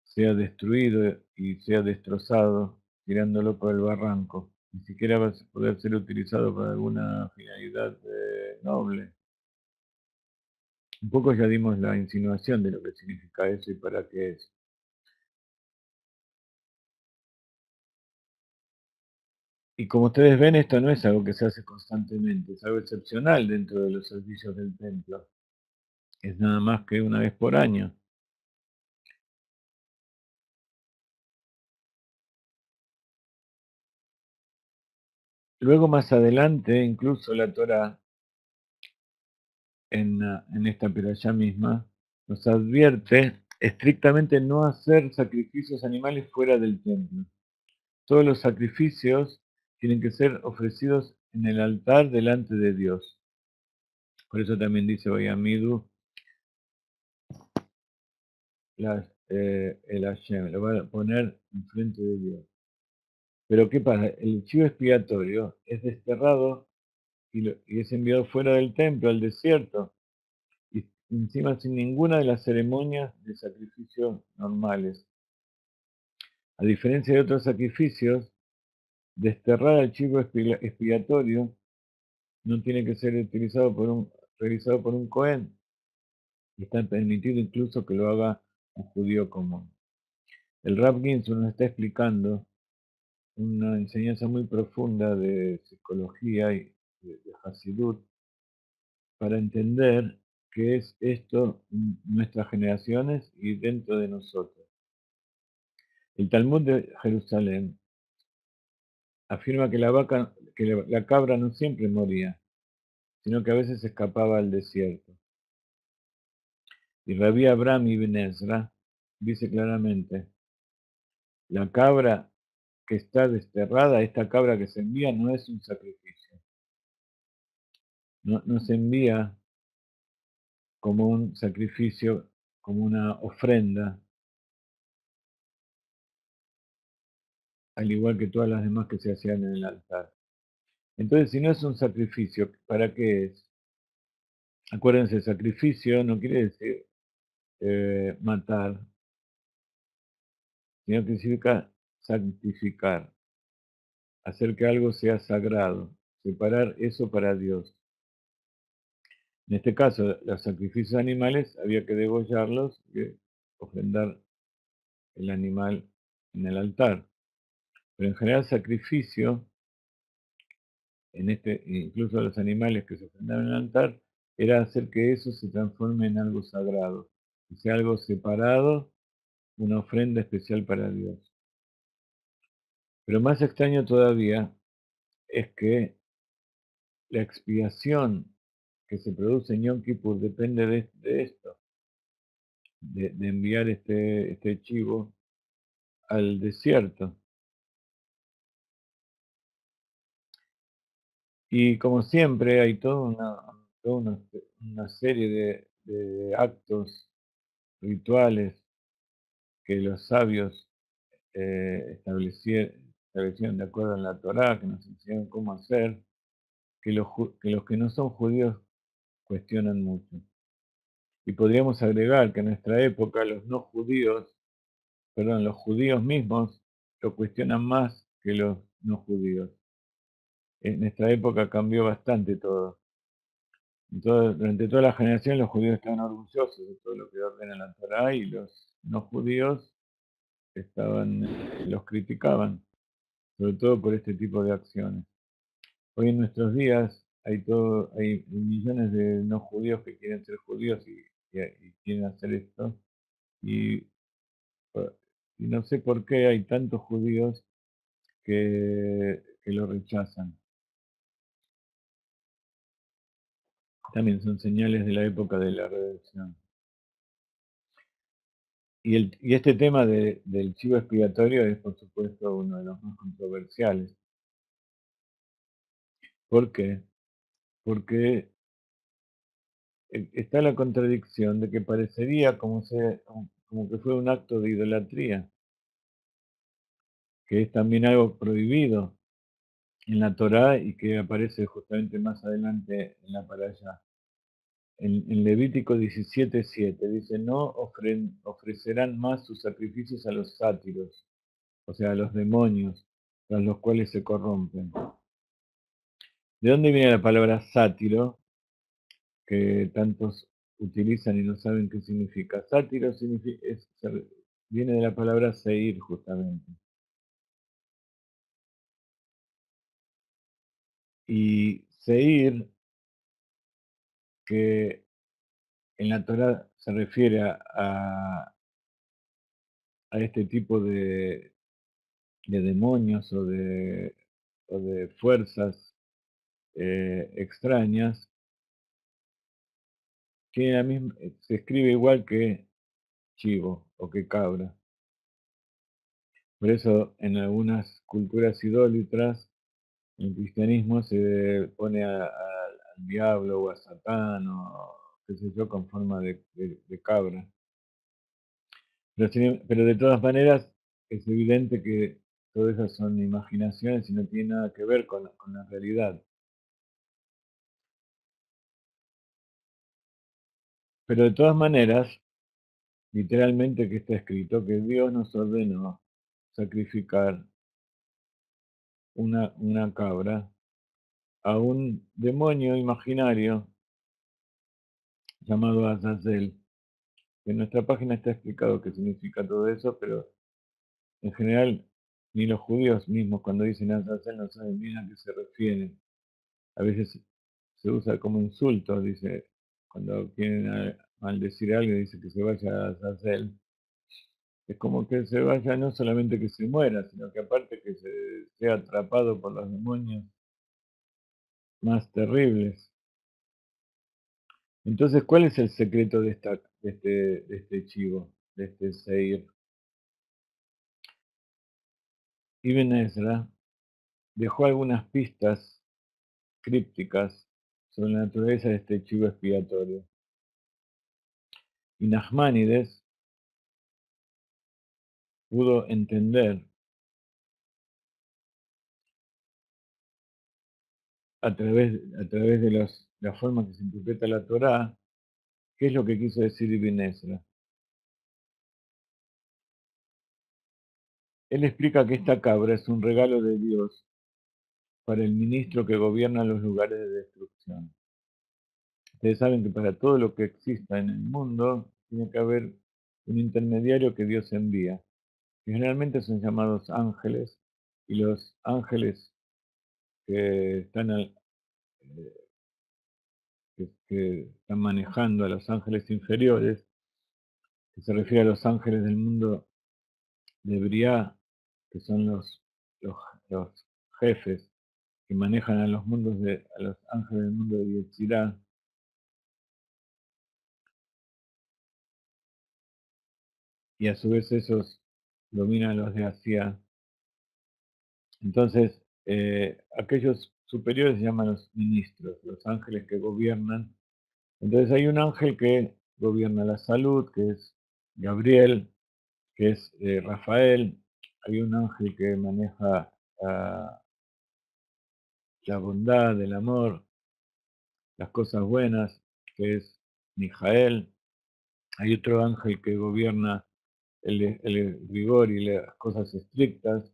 sea destruido y sea destrozado tirándolo por el barranco? Ni siquiera va a poder ser utilizado para alguna finalidad noble. Un poco ya dimos la insinuación de lo que significa eso y para qué es. Y como ustedes ven, esto no es algo que se hace constantemente, es algo excepcional dentro de los servicios del templo. Es nada más que una vez por año. Luego más adelante, incluso la Torá, en esta perashá misma, nos advierte estrictamente no hacer sacrificios animales fuera del templo. Todos los sacrificios tienen que ser ofrecidos en el altar delante de Dios. Por eso también dice Oyamidu, el Hashem, lo va a poner enfrente de Dios. Pero ¿qué pasa? El chivo expiatorio es desterrado y es enviado fuera del templo, al desierto, y encima sin ninguna de las ceremonias de sacrificio normales. A diferencia de otros sacrificios, desterrar al chivo expiatorio no tiene que ser realizado por un Cohen, y está permitido incluso que lo haga un judío común. El Rav Ginsburg nos está explicando una enseñanza muy profunda de psicología y de Hasidut para entender qué es esto en nuestras generaciones y dentro de nosotros. El Talmud de Jerusalén afirma que la cabra no siempre moría, sino que a veces escapaba al desierto. Y Rabbi Abraham ibn Ezra dice claramente, la cabra que está desterrada, esta cabra que se envía, no es un sacrificio. No se envía como un sacrificio, como una ofrenda, al igual que todas las demás que se hacían en el altar. Entonces, si no es un sacrificio, ¿para qué es? Acuérdense, sacrificio no quiere decir matar, sino que significa santificar, hacer que algo sea sagrado, separar eso para Dios. En este caso, los sacrificios animales había que degollarlos y ofrendar el animal en el altar. Pero en general, sacrificio incluso a los animales que se ofrendaban en el altar, era hacer que eso se transforme en algo sagrado, que sea algo separado, una ofrenda especial para Dios. Pero más extraño todavía es que la expiación que se produce en Yom Kippur depende de esto, de enviar este chivo al desierto. Y como siempre hay toda una serie de actos rituales que los sabios establecieron de acuerdo en la Torá, que nos enseñaron cómo hacer, que los que no son judíos cuestionan mucho. Y podríamos agregar que en nuestra época los judíos mismos lo cuestionan más que los no judíos. En nuestra época cambió bastante todo. Entonces, durante toda la generación los judíos estaban orgullosos de todo lo que ordena la Torá y los no judíos los criticaban, sobre todo por este tipo de acciones. Hoy en nuestros días hay millones de no judíos que quieren ser judíos y quieren hacer esto. Y, y no sé por qué hay tantos judíos que lo rechazan. También son señales de la época de la redención. Y este tema del chivo expiatorio es, por supuesto, uno de los más controversiales. ¿Por qué? Porque está la contradicción de que parecería como que fue un acto de idolatría, que es también algo prohibido en la Torá y que aparece justamente más adelante en la parashá. En Levítico 17:7 dice, no ofrecerán más sus sacrificios a los sátiros, o sea, a los demonios, tras los cuales se corrompen. ¿De dónde viene la palabra sátiro, que tantos utilizan y no saben qué significa? Sátiro viene de la palabra seir, justamente. Y seir, que en la Torá se refiere a este tipo de demonios o de fuerzas extrañas, que se escribe igual que chivo o que cabra. Por eso en algunas culturas idólatras, en el cristianismo se pone al diablo o a Satán o qué sé yo con forma de cabra. Pero de todas maneras es evidente que todas esas son imaginaciones y no tienen nada que ver con la realidad. Pero de todas maneras, literalmente que está escrito que Dios nos ordenó sacrificar una cabra a un demonio imaginario llamado Azazel. En nuestra página está explicado qué significa todo eso, pero en general ni los judíos mismos cuando dicen Azazel no saben bien a qué se refieren. A veces se usa como insulto, dice, cuando quieren maldecir a alguien, dice que se vaya a Azazel. Es como que se vaya, no solamente que se muera, sino que aparte que sea atrapado por los demonios más terribles. Entonces, ¿cuál es el secreto de este chivo, de este seir? Ibn Ezra dejó algunas pistas crípticas sobre la naturaleza de este chivo expiatorio. Y Nachmanides pudo entender a través de la forma que se interpreta la Torá, qué es lo que quiso decir Ibn Ezra. Él explica que esta cabra es un regalo de Dios para el ministro que gobierna los lugares de destrucción. Ustedes saben que para todo lo que exista en el mundo tiene que haber un intermediario que Dios envía. Que generalmente son llamados ángeles y los ángeles que que están manejando a los ángeles inferiores, que se refiere a los ángeles del mundo de Briá, que son los, los jefes que manejan a los ángeles del mundo de Yetzirah, y a su vez esos dominan a los de Asia. Entonces, aquellos superiores se llaman los ministros, los ángeles que gobiernan. Entonces hay un ángel que gobierna la salud, que es Gabriel, que es Rafael. Hay un ángel que maneja la bondad, el amor, las cosas buenas, que es Mijael. Hay otro ángel que gobierna el rigor y las cosas estrictas,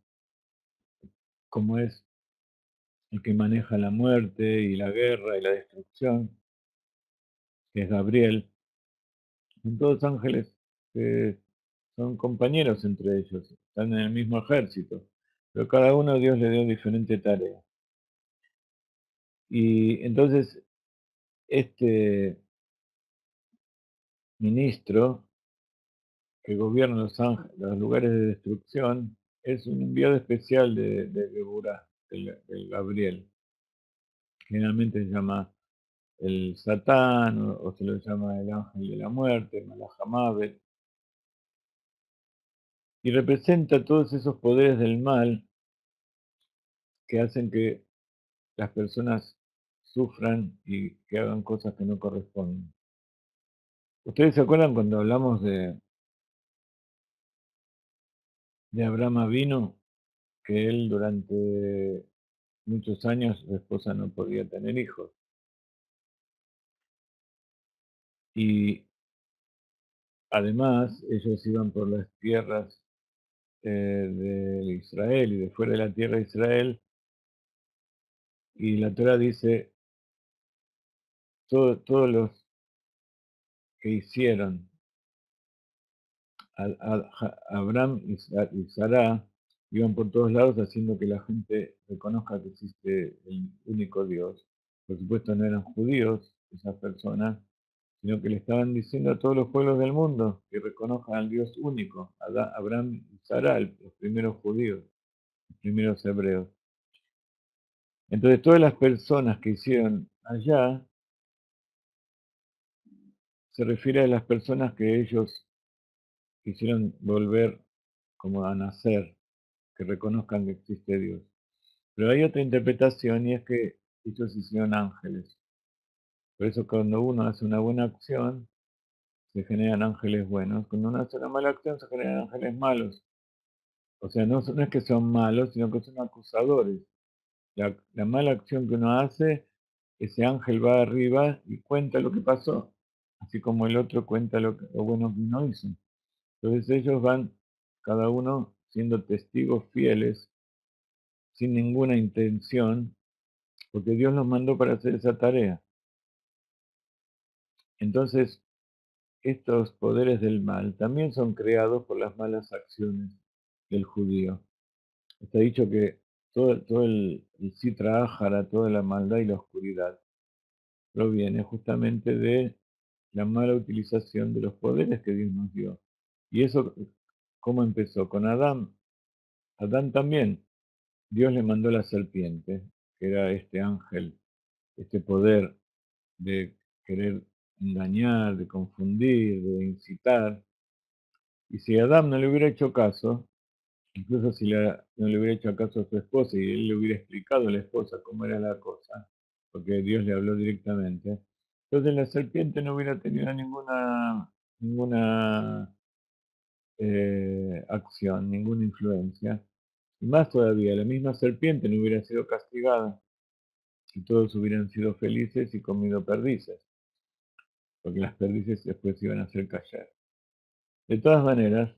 como es el que maneja la muerte y la guerra y la destrucción, que es Gabriel. Son todos ángeles que son compañeros entre ellos, están en el mismo ejército, pero cada uno Dios le dio diferente tarea. Y entonces este ministro que gobierna los lugares de destrucción es un enviado especial de Geburah, del Gabriel. Generalmente se llama el Satán o se lo llama el ángel de la muerte, Malahamabet, y representa todos esos poderes del mal que hacen que las personas sufran y que hagan cosas que no corresponden. ¿Ustedes se acuerdan cuando hablamos de Abraham Avinu, que él durante muchos años su esposa no podía tener hijos? Y además ellos iban por las tierras de Israel y de fuera de la tierra de Israel, y la Torah dice, todos los que hicieron Abraham y Sarah iban por todos lados haciendo que la gente reconozca que existe el único Dios. Por supuesto no eran judíos esas personas, sino que le estaban diciendo a todos los pueblos del mundo que reconozcan al Dios único, a Abraham y Sarah, los primeros judíos, los primeros hebreos. Entonces todas las personas que hicieron allá se refiere a las personas que ellos quisieron volver como a nacer, que reconozcan que existe Dios. Pero hay otra interpretación y es que ellos hicieron ángeles. Por eso cuando uno hace una buena acción, se generan ángeles buenos. Cuando uno hace una mala acción, se generan ángeles malos. O sea, no es que son malos, sino que son acusadores. La mala acción que uno hace, ese ángel va arriba y cuenta lo que pasó, así como el otro cuenta lo bueno que uno hizo. Entonces ellos van, cada uno, siendo testigos fieles, sin ninguna intención, porque Dios los mandó para hacer esa tarea. Entonces, estos poderes del mal también son creados por las malas acciones del judío. Está dicho que todo el Sitra Ahara, toda la maldad y la oscuridad, proviene justamente de la mala utilización de los poderes que Dios nos dio. Y eso, ¿cómo empezó? Con Adán. Adán también. Dios le mandó la serpiente, que era este ángel, este poder de querer engañar, de confundir, de incitar. Y si Adán no le hubiera hecho caso, incluso si no le hubiera hecho caso a su esposa y él le hubiera explicado a la esposa cómo era la cosa, porque Dios le habló directamente, entonces la serpiente no hubiera tenido ninguna acción, ninguna influencia. Y más todavía, la misma serpiente no hubiera sido castigada si todos hubieran sido felices y comido perdices, porque las perdices después iban a hacer callar. De todas maneras,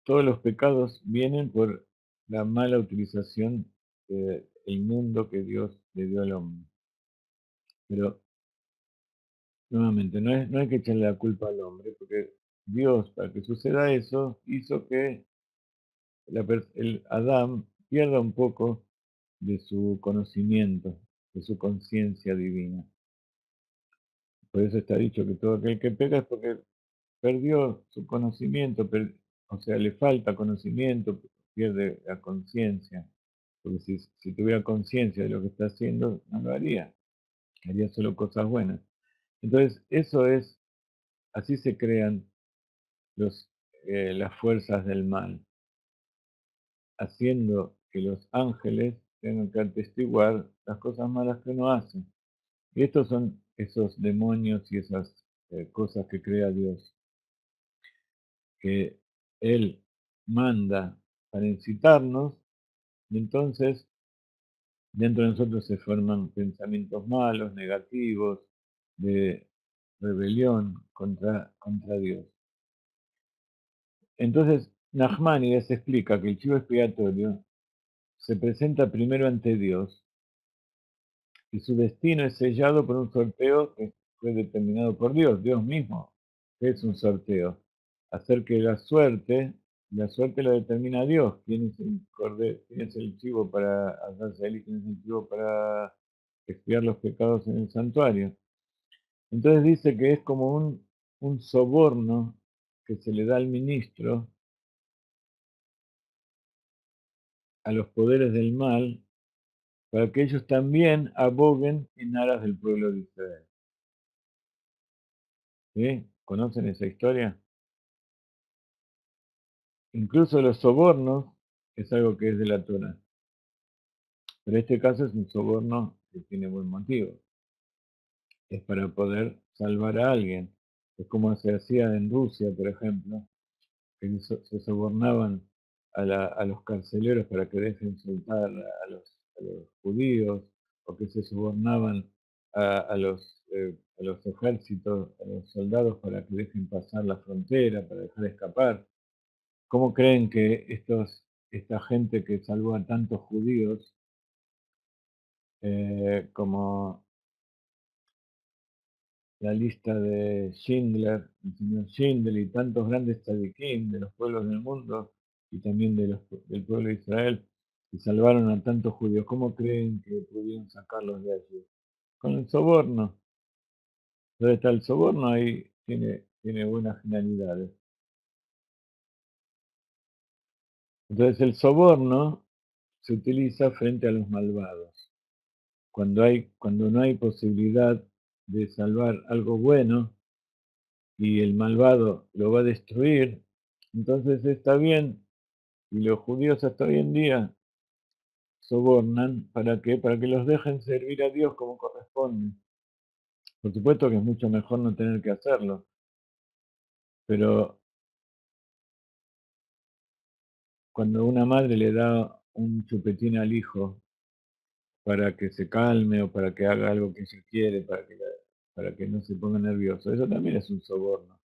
todos los pecados vienen por la mala utilización del mundo que Dios le dio al hombre. Pero, nuevamente, no hay que echarle la culpa al hombre, porque Dios, para que suceda eso, hizo que el Adán pierda un poco de su conocimiento, de su conciencia divina. Por eso está dicho que todo aquel que peca es porque perdió su conocimiento, o sea, le falta conocimiento, pierde la conciencia. Porque si tuviera conciencia de lo que está haciendo, no lo haría. Haría solo cosas buenas. Entonces, así se crean las fuerzas del mal, haciendo que los ángeles tengan que atestiguar las cosas malas que uno hace. Y estos son esos demonios y esas cosas que crea Dios, que Él manda para incitarnos, y entonces dentro de nosotros se forman pensamientos malos, negativos, de rebelión contra Dios. Entonces, Nachmanides explica que el chivo expiatorio se presenta primero ante Dios y su destino es sellado por un sorteo que fue determinado por Dios, Dios mismo. ¿Qué es un sorteo? Hacer que la suerte la determina Dios. ¿Quién es el cordero, quién es el chivo para hacerse él y quién es el chivo para expiar los pecados en el santuario? Entonces dice que es como un soborno que se le da al ministro a los poderes del mal para que ellos también aboguen en aras del pueblo de Israel. ¿Sí? ¿Conocen esa historia? Incluso los sobornos es algo que es de la Torah. Pero este caso es un soborno que tiene buen motivo. Es para poder salvar a alguien. Es como se hacía en Rusia, por ejemplo, que se sobornaban a los carceleros para que dejen soltar a los judíos, o que se sobornaban a los ejércitos, a los soldados para que dejen pasar la frontera, para dejar escapar. ¿Cómo creen que esta gente que salvó a tantos judíos, como la lista de Schindler, el señor Schindler y tantos grandes tzadikim de los pueblos del mundo y también del pueblo de Israel, que salvaron a tantos judíos, ¿cómo creen que pudieron sacarlos de allí? Con el soborno. ¿Dónde está el soborno? Ahí tiene buenas finalidades. Entonces el soborno se utiliza frente a los malvados. Cuando no hay posibilidad de salvar algo bueno y el malvado lo va a destruir, entonces está bien, y los judíos hasta hoy en día sobornan, ¿para qué? Para que los dejen servir a Dios como corresponde. Por supuesto que es mucho mejor no tener que hacerlo, pero cuando una madre le da un chupetín al hijo para que se calme o para que haga algo que ella quiere, para que no se ponga nervioso, eso también es un soborno.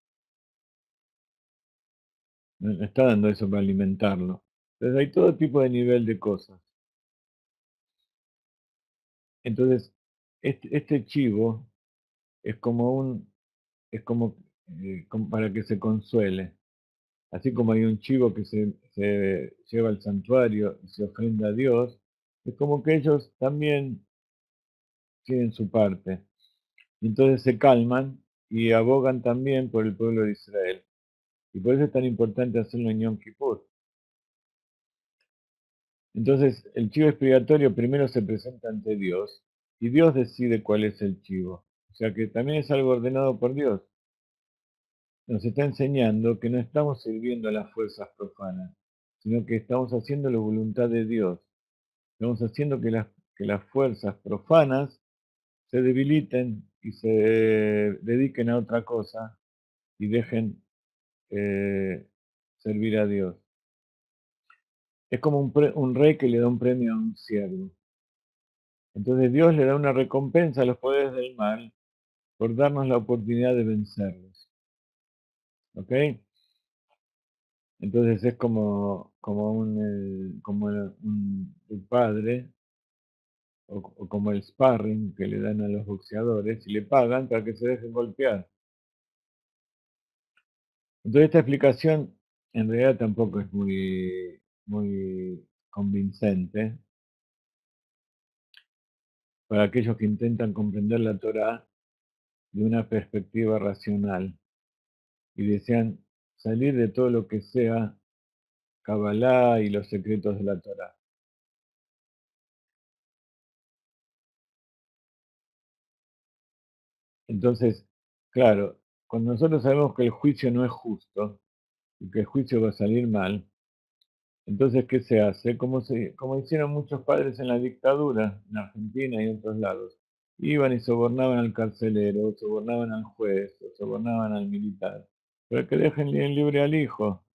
No está dando eso para alimentarlo. Entonces hay todo tipo de nivel de cosas. Entonces, este chivo es como para que se consuele. Así como hay un chivo que se lleva al santuario y se ofrenda a Dios, es como que ellos también tienen su parte. Entonces se calman y abogan también por el pueblo de Israel. Y por eso es tan importante hacerlo en Yom Kippur. Entonces, el chivo expiatorio primero se presenta ante Dios y Dios decide cuál es el chivo. O sea que también es algo ordenado por Dios. Nos está enseñando que no estamos sirviendo a las fuerzas profanas, sino que estamos haciendo la voluntad de Dios. Estamos haciendo que las fuerzas profanas se debiliten y se dediquen a otra cosa y dejen servir a Dios. Es como un rey que le da un premio a un siervo. Entonces Dios le da una recompensa a los poderes del mal por darnos la oportunidad de vencerlos. ¿Ok? Entonces es como un padre o como el sparring que le dan a los boxeadores y le pagan para que se dejen golpear. Entonces esta explicación en realidad tampoco es muy convincente para aquellos que intentan comprender la Torá de una perspectiva racional y desean salir de todo lo que sea Kabbalah y los secretos de la Torá. Entonces, claro, cuando nosotros sabemos que el juicio no es justo y que el juicio va a salir mal, Entonces, ¿qué se hace? Como hicieron muchos padres en la dictadura, en Argentina y en otros lados. Iban y sobornaban al carcelero, sobornaban al juez, o sobornaban al militar. Pero que dejen libre al hijo.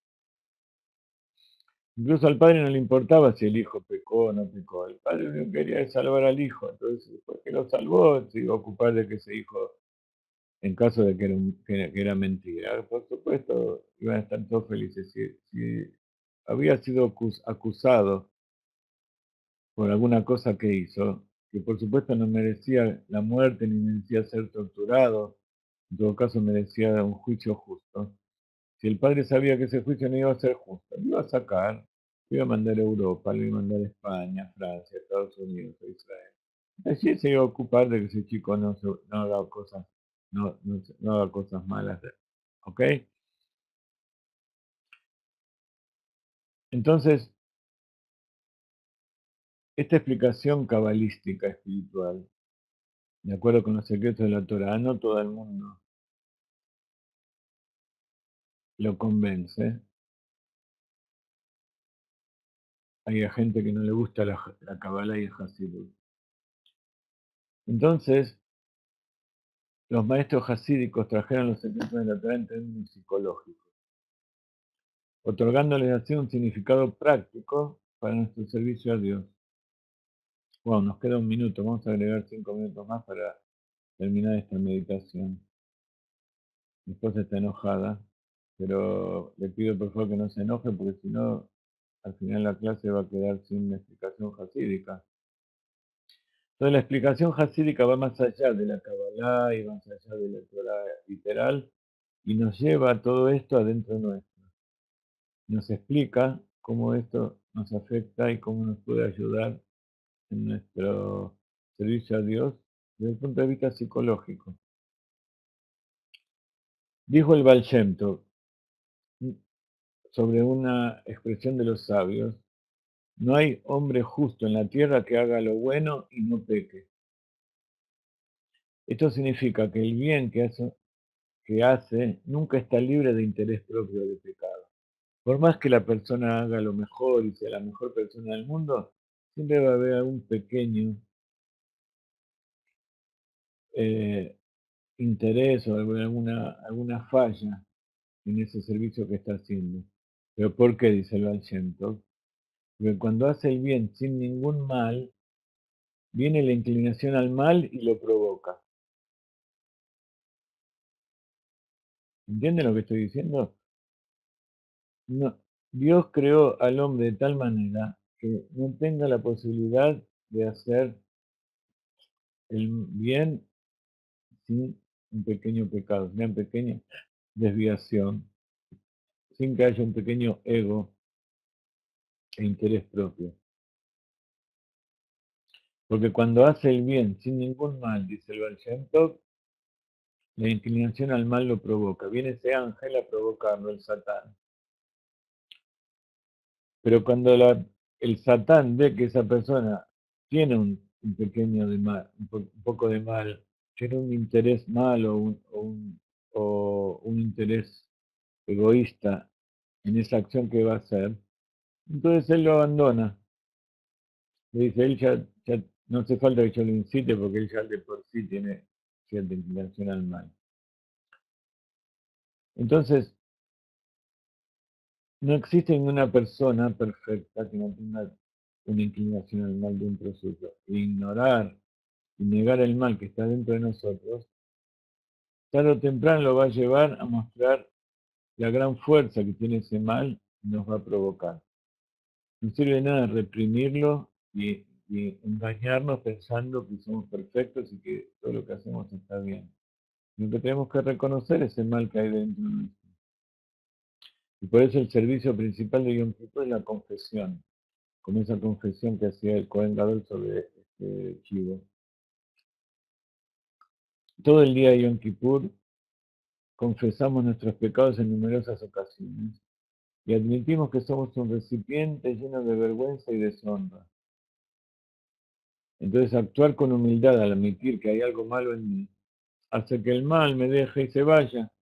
Incluso al padre no le importaba si el hijo pecó o no pecó. El padre lo que quería es salvar al hijo. Entonces, después que lo salvó, se iba a ocupar de que ese hijo, en caso de que era mentira, por supuesto, iban a estar todos felices. Si había sido acusado por alguna cosa que hizo, que por supuesto no merecía la muerte ni merecía ser torturado, en todo caso merecía un juicio justo. Si el padre sabía que ese juicio no iba a ser justo, lo iba a sacar, lo iba a mandar a Europa, lo iba a mandar a España, a Francia, a Estados Unidos, a Israel. Allí se iba a ocupar de que ese chico no haga cosas, no haga cosas malas. ¿Ok? Entonces, esta explicación cabalística espiritual, de acuerdo con los secretos de la Torah, no todo el mundo lo convence. Hay gente que no le gusta la Kabbalah y el Hasidut. Entonces, los maestros hasídicos trajeron los secretos de la Torah en términos psicológicos, otorgándoles así un significado práctico para nuestro servicio a Dios. Bueno, nos queda un minuto, vamos a agregar 5 minutos más para terminar esta meditación. Mi esposa está enojada, pero le pido por favor que no se enoje porque si no, al final la clase va a quedar sin una explicación hasídica. Entonces la explicación hasídica va más allá de la Kabbalah y más allá de la Torah literal y nos lleva a todo esto adentro nuestro. Nos explica cómo esto nos afecta y cómo nos puede ayudar en nuestro servicio a Dios desde el punto de vista psicológico. Dijo el Baal Shem Tov sobre una expresión de los sabios: no hay hombre justo en la tierra que haga lo bueno y no peque. Esto significa que el bien que hace nunca está libre de interés propio de pecado. Por más que la persona haga lo mejor y sea la mejor persona del mundo, siempre va a haber algún pequeño eh, interés o alguna falla en ese servicio que está haciendo. ¿Pero por qué? Dice el Baal Shem Tov. Porque cuando hace el bien sin ningún mal, viene la inclinación al mal y lo provoca. ¿Entienden lo que estoy diciendo? No, Dios creó al hombre de tal manera que no tenga la posibilidad de hacer el bien sin un pequeño pecado, una pequeña desviación, sin que haya un pequeño ego e interés propio. Porque cuando hace el bien sin ningún mal, dice el Baal Shem Tov, la inclinación al mal lo provoca. Viene ese ángel a provocarlo, el Satán. Pero cuando el Satán ve que esa persona tiene un pequeño de mal, un poco de mal, tiene un interés mal o un interés egoísta en esa acción que va a hacer, entonces él lo abandona. Le dice, él ya no hace falta que yo lo incite porque él ya de por sí tiene cierta inclinación al mal. Entonces, no existe ninguna persona perfecta que no tenga una inclinación al mal dentro suyo. Ignorar y negar el mal que está dentro de nosotros, tarde o temprano lo va a llevar a mostrar la gran fuerza que tiene ese mal y nos va a provocar. No sirve de nada reprimirlo y engañarnos pensando que somos perfectos y que todo lo que hacemos está bien. Lo que tenemos que reconocer es el mal que hay dentro nuestro. Y por eso el servicio principal de Yom Kippur es la confesión, como esa confesión que hacía el Kohen Gadol sobre este chivo. Todo el día de Yom Kippur confesamos nuestros pecados en numerosas ocasiones y admitimos que somos un recipiente lleno de vergüenza y deshonra. Entonces actuar con humildad al admitir que hay algo malo en mí hace que el mal me deje y se vaya,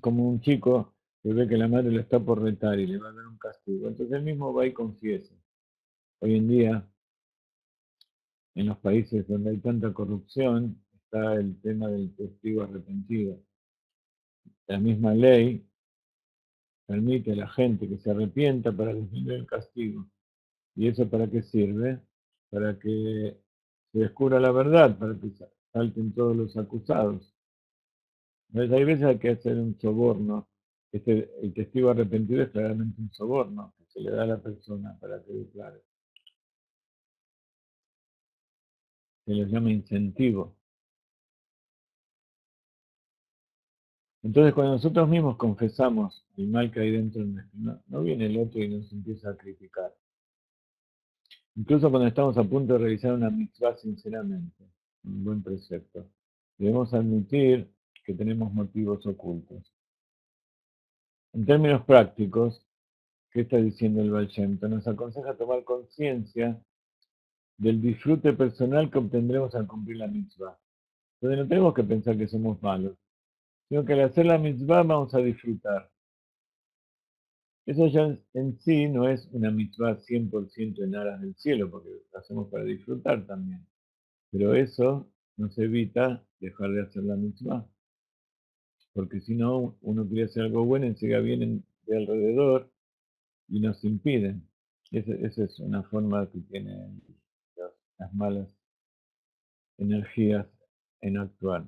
como un chico que ve que la madre lo está por retar y le va a dar un castigo. Entonces él mismo va y confiesa. Hoy en día, en los países donde hay tanta corrupción, está el tema del testigo arrepentido. La misma ley permite a la gente que se arrepienta para recibir el castigo. ¿Y eso para qué sirve? Para que se descubra la verdad, para que salten todos los acusados. Entonces hay veces hay que hacer un soborno. El testigo arrepentido es claramente un soborno que se le da a la persona para que declare. Se les llama incentivo. Entonces cuando nosotros mismos confesamos el mal que hay dentro de nuestro, no viene el otro y nos empieza a criticar. Incluso cuando estamos a punto de realizar una mitzvah sinceramente, un buen precepto, debemos admitir que tenemos motivos ocultos. En términos prácticos, ¿qué está diciendo el Baal Shem Tov? Nos aconseja tomar conciencia del disfrute personal que obtendremos al cumplir la mitzvah. Entonces no tenemos que pensar que somos malos, sino que al hacer la mitzvah vamos a disfrutar. Eso ya en sí no es una mitzvah 100% en aras del cielo, porque lo hacemos para disfrutar también. Pero eso nos evita dejar de hacer la mitzvah, porque si no, uno quiere hacer algo bueno, enseguida vienen de alrededor y nos impiden. Esa es una forma que tienen las malas energías en actuar.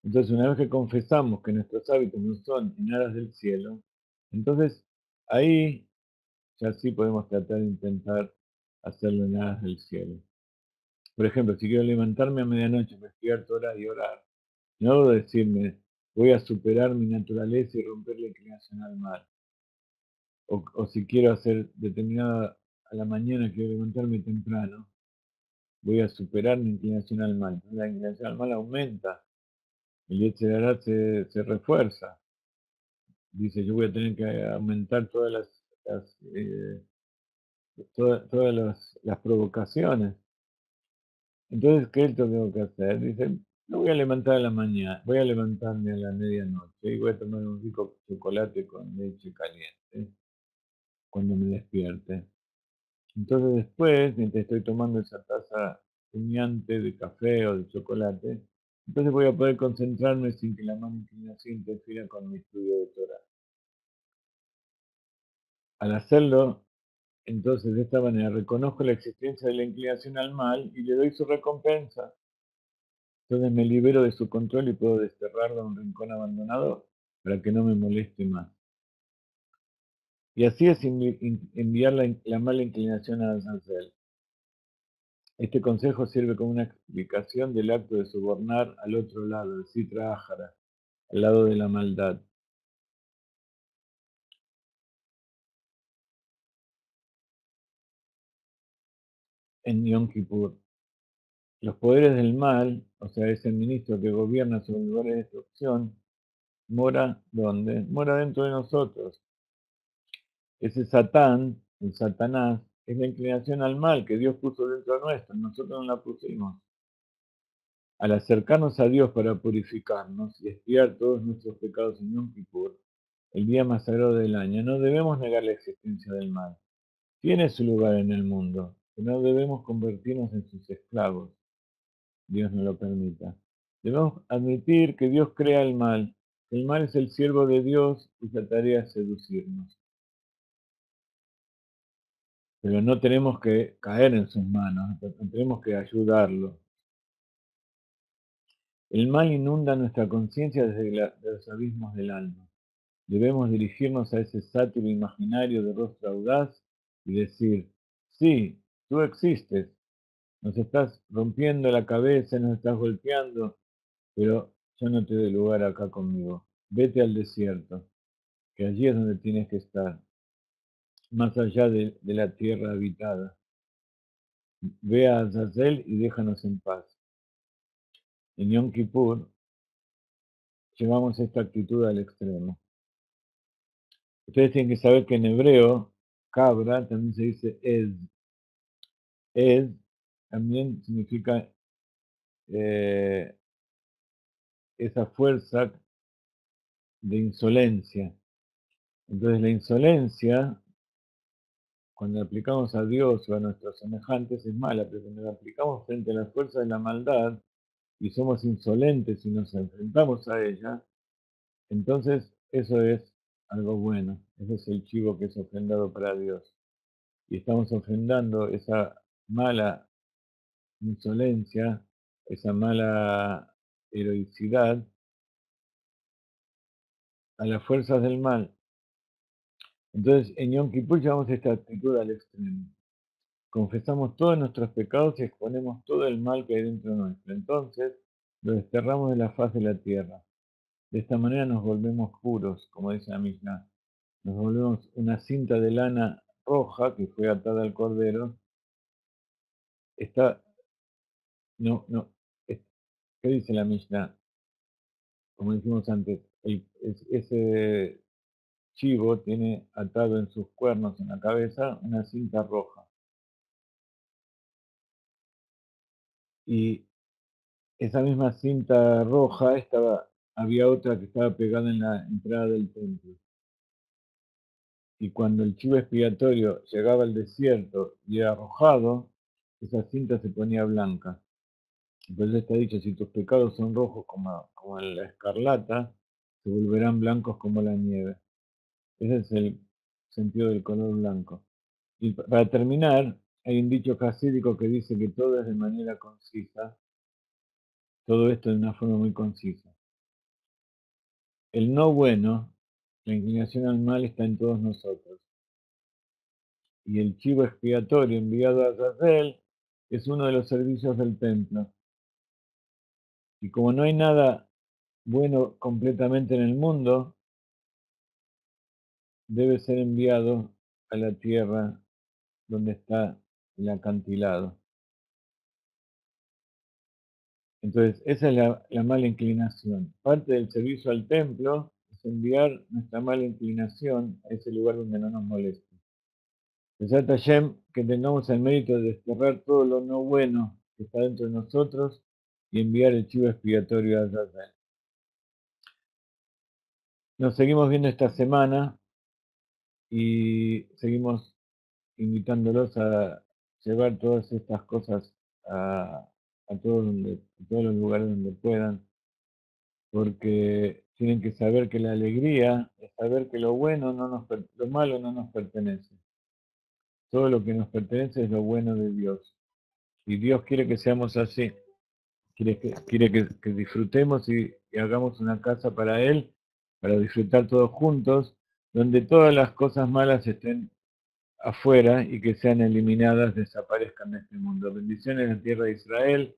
Entonces, una vez que confesamos que nuestros hábitos no son en aras del cielo, entonces ahí ya sí podemos tratar de intentar hacerlo en aras del cielo. Por ejemplo, si quiero levantarme a medianoche para estudiar Torah y orar, no debo decirme, voy a superar mi naturaleza y romper la inclinación al mal. O si quiero hacer determinada a la mañana, quiero levantarme temprano, voy a superar mi inclinación al mal. La inclinación al mal aumenta, el Yetzirah se refuerza. Dice, yo voy a tener que aumentar todas las provocaciones. Entonces, ¿qué es lo que tengo que hacer? Dice, no voy a levantar a la mañana, voy a levantarme a la medianoche y voy a tomar un rico chocolate con leche caliente cuando me despierte. Entonces después, mientras estoy tomando esa taza humeante de café o de chocolate, entonces voy a poder concentrarme sin que la mala inclinación interfiera con mi estudio de Torah. Al hacerlo, entonces de esta manera reconozco la existencia de la inclinación al mal y le doy su recompensa. Entonces me libero de su control y puedo desterrarlo a un rincón abandonado para que no me moleste más. Y así es enviar la mala inclinación a Azazel. Este consejo sirve como una explicación del acto de sobornar al otro lado, el Sitra Ahara, al lado de la maldad. En Yom Kippur, los poderes del mal, o sea, ese ministro que gobierna sobre lugares de destrucción, mora ¿dónde? Mora dentro de nosotros. Ese Satán, el Satanás, es la inclinación al mal que Dios puso dentro nuestro, nosotros no la pusimos. Al acercarnos a Dios para purificarnos y expiar todos nuestros pecados en Yom Kippur, el día más sagrado del año, no debemos negar la existencia del mal. Tiene su lugar en el mundo, pero no debemos convertirnos en sus esclavos. Dios no lo permita. Debemos admitir que Dios crea el mal. El mal es el siervo de Dios cuya tarea es seducirnos. Pero no tenemos que caer en sus manos, tenemos que ayudarlo. El mal inunda nuestra conciencia desde los abismos del alma. Debemos dirigirnos a ese sátiro imaginario de rostro audaz y decir, sí, tú existes, nos estás rompiendo la cabeza, nos estás golpeando, pero yo no te doy lugar acá conmigo. Vete al desierto, que allí es donde tienes que estar, más allá de la tierra habitada. Ve a Azazel y déjanos en paz. En Yom Kippur llevamos esta actitud al extremo. Ustedes tienen que saber que en hebreo, cabra también se dice ez. Ez también significa eh, esa fuerza de insolencia. Entonces la insolencia, cuando la aplicamos a Dios o a nuestros semejantes, es mala, pero cuando la aplicamos frente a las fuerzas de la maldad y somos insolentes y nos enfrentamos a ella, entonces eso es algo bueno. Ese es el chivo que es ofrendado para Dios. Y estamos ofrendando esa mala insolencia, esa mala heroicidad a las fuerzas del mal. Entonces, en Yom Kippur llevamos esta actitud al extremo. Confesamos todos nuestros pecados y exponemos todo el mal que hay dentro nuestro. Entonces, lo desterramos de la faz de la tierra. De esta manera nos volvemos puros, como dice la Mishnah. Nos volvemos una cinta de lana roja que fue atada al cordero. Está, no, no, ¿qué dice la Mishnah? Como dijimos antes, ese chivo tiene atado en sus cuernos, en la cabeza, una cinta roja. Y esa misma cinta roja había otra que estaba pegada en la entrada del templo. Y cuando el chivo expiatorio llegaba al desierto y era arrojado, esa cinta se ponía blanca. Entonces está dicho, si tus pecados son rojos como la escarlata, se volverán blancos como la nieve. Ese es el sentido del color blanco. Y para terminar, hay un dicho jasídico que dice que todo es de manera concisa, todo esto de una forma muy concisa. El no bueno, la inclinación al mal está en todos nosotros. Y el chivo expiatorio enviado a Azazel es uno de los servicios del templo. Y como no hay nada bueno completamente en el mundo, debe ser enviado a la tierra donde está el acantilado. Entonces, esa es la mala inclinación. Parte del servicio al templo es enviar nuestra mala inclinación a ese lugar donde no nos molesta. Besat Hashem, que tengamos el mérito de desterrar todo lo no bueno que está dentro de nosotros y enviar el chivo expiatorio a Azazel. Nos seguimos viendo esta semana y seguimos invitándolos a llevar todas estas cosas a todos los lugares donde puedan, porque tienen que saber que la alegría es saber que lo lo malo no nos pertenece. Todo lo que nos pertenece es lo bueno de Dios. Y Dios quiere que seamos así. Quiere que disfrutemos y hagamos una casa para Él, para disfrutar todos juntos, donde todas las cosas malas estén afuera y que sean eliminadas, desaparezcan de este mundo. Bendiciones en la tierra de Israel.